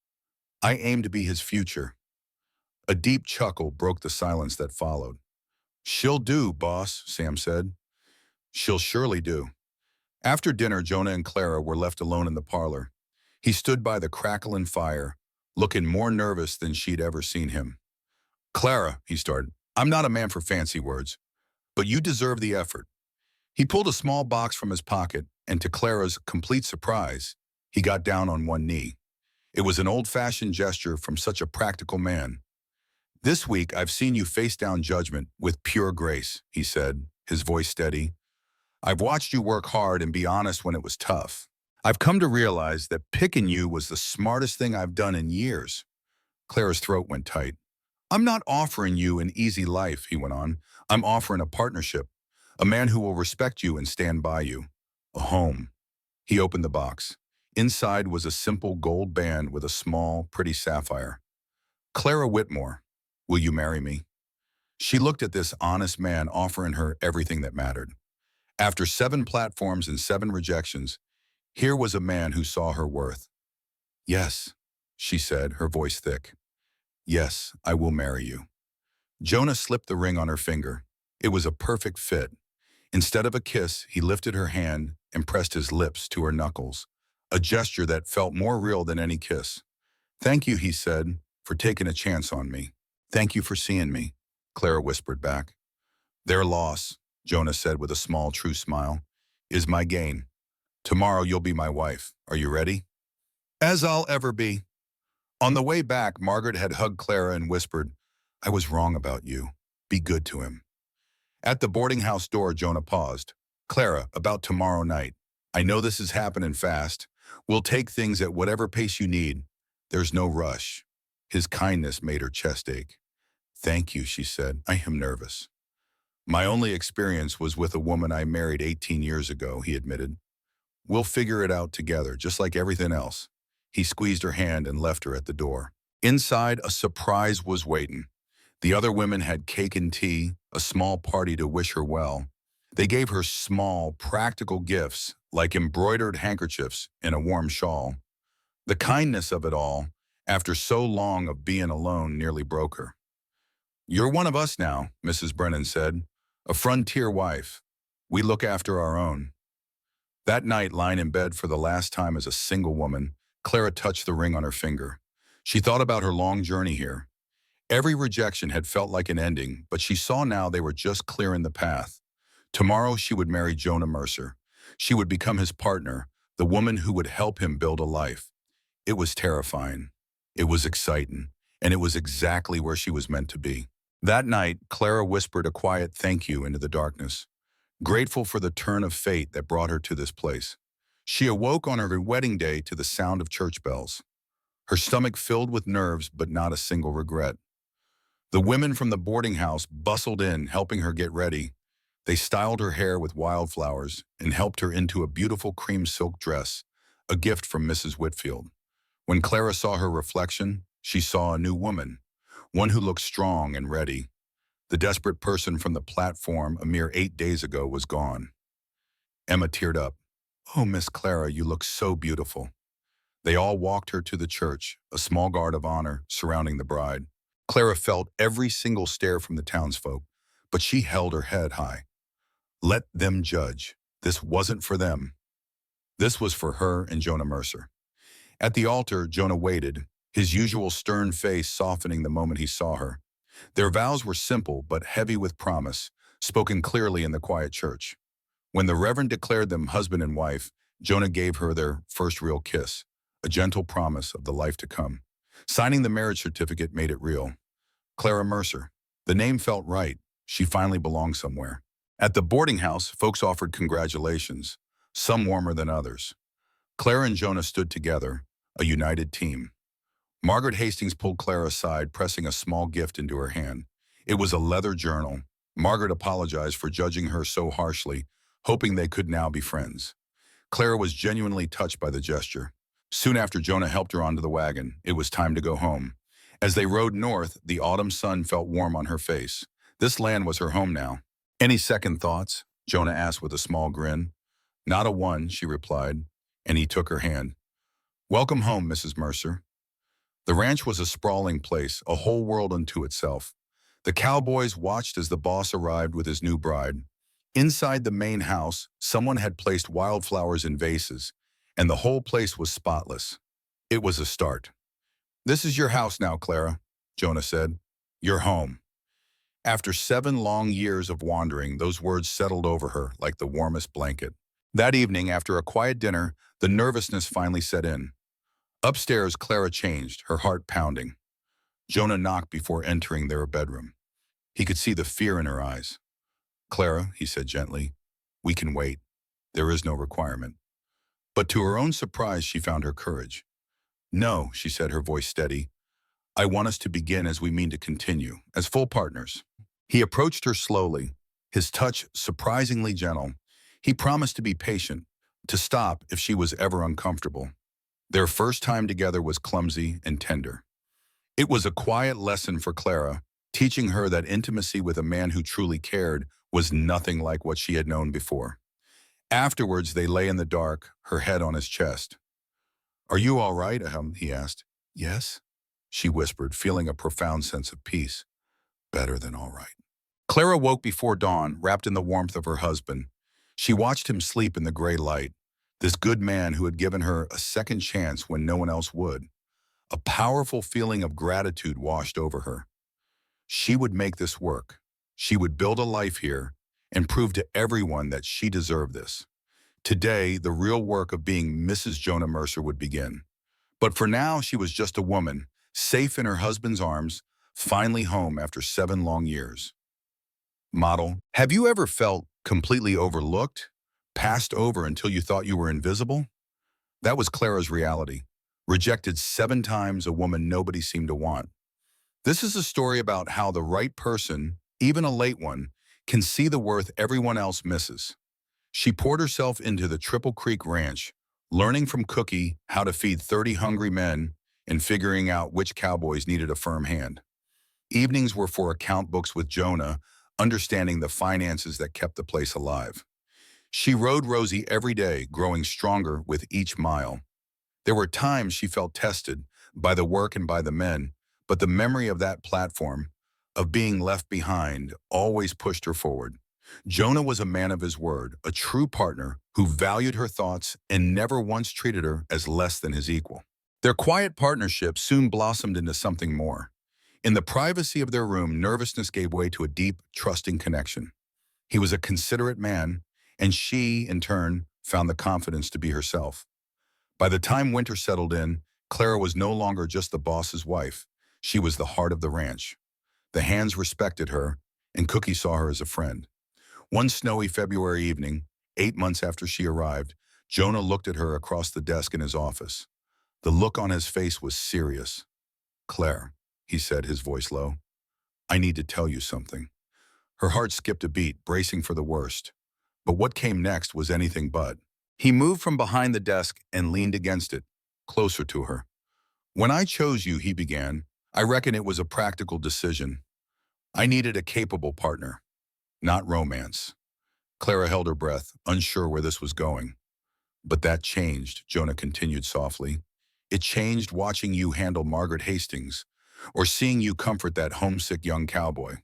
I aim to be his future. A deep chuckle broke the silence that followed. She'll do, boss, Sam said. She'll surely do. After dinner, Jonah and Clara were left alone in the parlor. He stood by the crackling fire, looking more nervous than she'd ever seen him. "Clara," he started, "I'm not a man for fancy words, but you deserve the effort." He pulled a small box from his pocket, and to Clara's complete surprise, he got down on one knee. It was an old-fashioned gesture from such a practical man. "This week, I've seen you face down judgment with pure grace," he said, his voice steady. "I've watched you work hard and be honest when it was tough. I've come to realize that picking you was the smartest thing I've done in years." Clara's throat went tight. "I'm not offering you an easy life," he went on. "I'm offering a partnership, a man who will respect you and stand by you. A home." He opened the box. Inside was a simple gold band with a small, pretty sapphire. "Clara Whitmore, will you marry me?" She looked at this honest man offering her everything that mattered. After 7 platforms and 7 rejections, here was a man who saw her worth. "Yes," she said, her voice thick. "Yes, I will marry you." Jonah slipped the ring on her finger. It was a perfect fit. Instead of a kiss, he lifted her hand and pressed his lips to her knuckles, a gesture that felt more real than any kiss. "Thank you," he said, "for taking a chance on me." "Thank you for seeing me," Clara whispered back. "Their loss," Jonah said with a small, true smile, "is my gain. Tomorrow you'll be my wife. Are you ready?" "As I'll ever be." On the way back, Margaret had hugged Clara and whispered, "I was wrong about you. Be good to him." At the boarding house door, Jonah paused. "Clara, about tomorrow night. I know this is happening fast. We'll take things at whatever pace you need. There's no rush." His kindness made her chest ache. "Thank you," she said. "I am nervous." "My only experience was with a woman I married 18 years ago," he admitted. "We'll figure it out together, just like everything else." He squeezed her hand and left her at the door. Inside, a surprise was waiting. The other women had cake and tea, a small party to wish her well. They gave her small, practical gifts, like embroidered handkerchiefs and a warm shawl. The kindness of it all, after so long of being alone, nearly broke her. "You're one of us now," Mrs. Brennan said. "A frontier wife. We look after our own." That night, lying in bed for the last time as a single woman, Clara touched the ring on her finger. She thought about her long journey here. Every rejection had felt like an ending, but she saw now they were just clearing the path. Tomorrow she would marry Jonah Mercer. She would become his partner, the woman who would help him build a life. It was terrifying. It was exciting. And it was exactly where she was meant to be. That night, Clara whispered a quiet thank you into the darkness, grateful for the turn of fate that brought her to this place. She awoke on her wedding day to the sound of church bells, her stomach filled with nerves but not a single regret. The women from the boarding house bustled in, helping her get ready. They styled her hair with wildflowers and helped her into a beautiful cream silk dress, a gift from Mrs. Whitfield. When Clara saw her reflection, she saw a new woman, one who looked strong and ready. The desperate person from the platform a mere 8 days ago was gone. Emma teared up. "Oh, Miss Clara, you look so beautiful." They all walked her to the church, a small guard of honor surrounding the bride. Clara felt every single stare from the townsfolk, but she held her head high. Let them judge. This wasn't for them. This was for her and Jonah Mercer. At the altar, Jonah waited, his usual stern face softening the moment he saw her. Their vows were simple but heavy with promise, spoken clearly in the quiet church. When the Reverend declared them husband and wife, Jonah gave her their first real kiss, a gentle promise of the life to come. Signing the marriage certificate made it real. Clara Mercer. The name felt right. She finally belonged somewhere. At the boarding house, folks offered congratulations, some warmer than others. Clara and Jonah stood together, a united team. Margaret Hastings pulled Clara aside, pressing a small gift into her hand. It was a leather journal. Margaret apologized for judging her so harshly, hoping they could now be friends. Clara was genuinely touched by the gesture. Soon after Jonah helped her onto the wagon, it was time to go home. As they rode north, the autumn sun felt warm on her face. This land was her home now. "Any second thoughts?" Jonah asked with a small grin. "Not a one," she replied, and he took her hand. "Welcome home, Mrs. Mercer." The ranch was a sprawling place, a whole world unto itself. The cowboys watched as the boss arrived with his new bride. Inside the main house, someone had placed wildflowers in vases, and the whole place was spotless. It was a start. "This is your house now, Clara," Jonah said. "You're home." After 7 long years of wandering, those words settled over her like the warmest blanket. That evening, after a quiet dinner, the nervousness finally set in. Upstairs, Clara changed, her heart pounding. Jonah knocked before entering their bedroom. He could see the fear in her eyes. "Clara," he said gently, "we can wait. There is no requirement." But to her own surprise, she found her courage. "No," she said, her voice steady. "I want us to begin as we mean to continue, as full partners." He approached her slowly, his touch surprisingly gentle. He promised to be patient, to stop if she was ever uncomfortable. Their first time together was clumsy and tender. It was a quiet lesson for Clara, teaching her that intimacy with a man who truly cared was nothing like what she had known before. Afterwards, they lay in the dark, her head on his chest. "Are you all right?" he asked. "Yes," she whispered, feeling a profound sense of peace. "Better than all right." Clara woke before dawn, wrapped in the warmth of her husband. She watched him sleep in the gray light, this good man who had given her a second chance when no one else would. A powerful feeling of gratitude washed over her. She would make this work. She would build a life here and prove to everyone that she deserved this. Today, the real work of being Mrs. Jonah Mercer would begin. But for now, she was just a woman, safe in her husband's arms, finally home after 7 long years. Model, have you ever felt completely overlooked, passed over until you thought you were invisible? That was Clara's reality. Rejected 7 times, a woman nobody seemed to want. This is a story about how the right person, even a late one, can see the worth everyone else misses. She poured herself into the Triple Creek Ranch, learning from Cookie how to feed 30 hungry men and figuring out which cowboys needed a firm hand. Evenings were for account books with Jonah, understanding the finances that kept the place alive. She rode Rosie every day, growing stronger with each mile. There were times she felt tested by the work and by the men, but the memory of that platform, of being left behind, always pushed her forward. Jonah was a man of his word, a true partner who valued her thoughts and never once treated her as less than his equal. Their quiet partnership soon blossomed into something more. In the privacy of their room, nervousness gave way to a deep, trusting connection. He was a considerate man, and she, in turn, found the confidence to be herself. By the time winter settled in, Clara was no longer just the boss's wife. She was the heart of the ranch. The hands respected her, and Cookie saw her as a friend. One snowy February evening, 8 months after she arrived, Jonah looked at her across the desk in his office. The look on his face was serious. "Claire," he said, his voice low, "I need to tell you something." Her heart skipped a beat, bracing for the worst. But what came next was anything but. He moved from behind the desk and leaned against it, closer to her. "When I chose you," he began, "I reckon it was a practical decision. I needed a capable partner, not romance." Clara held her breath, unsure where this was going. "But that changed," Jonah continued softly. "It changed watching you handle Margaret Hastings, or seeing you comfort that homesick young cowboy.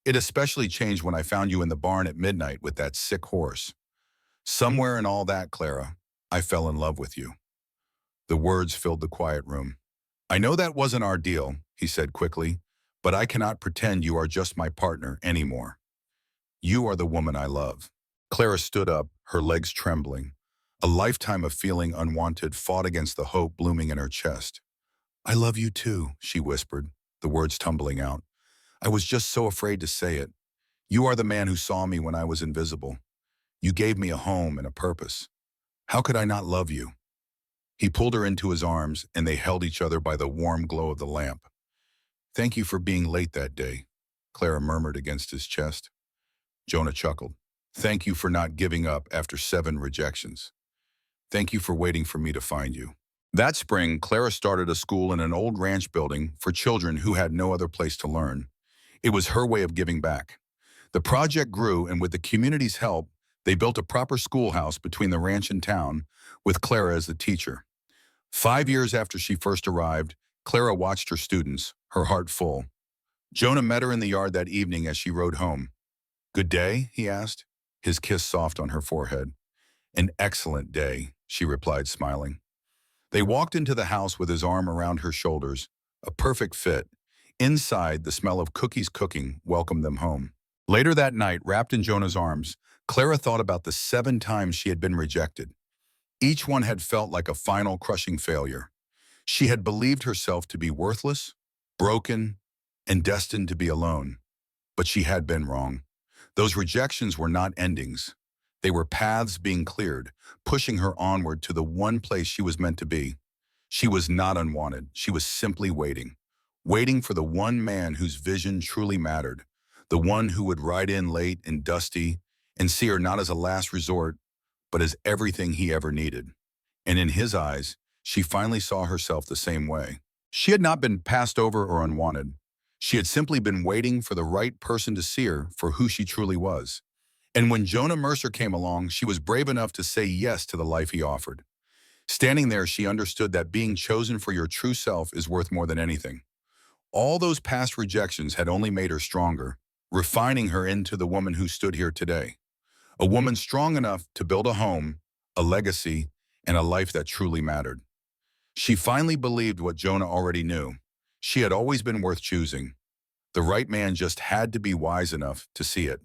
It especially changed when I found you in the barn at midnight with that sick horse. Somewhere in all that, Clara, I fell in love with you." The words filled the quiet room. "I know that wasn't our deal," he said quickly, "but I cannot pretend you are just my partner anymore. You are the woman I love." Clara stood up, her legs trembling. A lifetime of feeling unwanted fought against the hope blooming in her chest. "I love you too," she whispered, the words tumbling out. "I was just so afraid to say it. You are the man who saw me when I was invisible. You gave me a home and a purpose. How could I not love you?" He pulled her into his arms, and they held each other by the warm glow of the lamp. "Thank you for being late that day," Clara murmured against his chest. Jonah chuckled. "Thank you for not giving up after 7 rejections. Thank you for waiting for me to find you." That spring, Clara started a school in an old ranch building for children who had no other place to learn. It was her way of giving back. The project grew, and with the community's help, they built a proper schoolhouse between the ranch and town, with Clara as the teacher. 5 years after she first arrived, Clara watched her students, her heart full. Jonah met her in the yard that evening as she rode home. "Good day?" he asked, his kiss soft on her forehead. "An excellent day," she replied, smiling. They walked into the house with his arm around her shoulders, a perfect fit. Inside, the smell of cookies cooking welcomed them home. Later that night, wrapped in Jonah's arms, Clara thought about the 7 times she had been rejected. Each one had felt like a final crushing failure. She had believed herself to be worthless, broken, and destined to be alone. But she had been wrong. Those rejections were not endings. They were paths being cleared, pushing her onward to the one place she was meant to be. She was not unwanted. She was simply waiting. Waiting for the one man whose vision truly mattered. The one who would ride in late and dusty and see her not as a last resort, but as everything he ever needed. And in his eyes, she finally saw herself the same way. She had not been passed over or unwanted. She had simply been waiting for the right person to see her for who she truly was. And when Jonah Mercer came along, she was brave enough to say yes to the life he offered. Standing there, she understood that being chosen for your true self is worth more than anything. All those past rejections had only made her stronger, refining her into the woman who stood here today. A woman strong enough to build a home, a legacy, and a life that truly mattered. She finally believed what Jonah already knew. She had always been worth choosing. The right man just had to be wise enough to see it.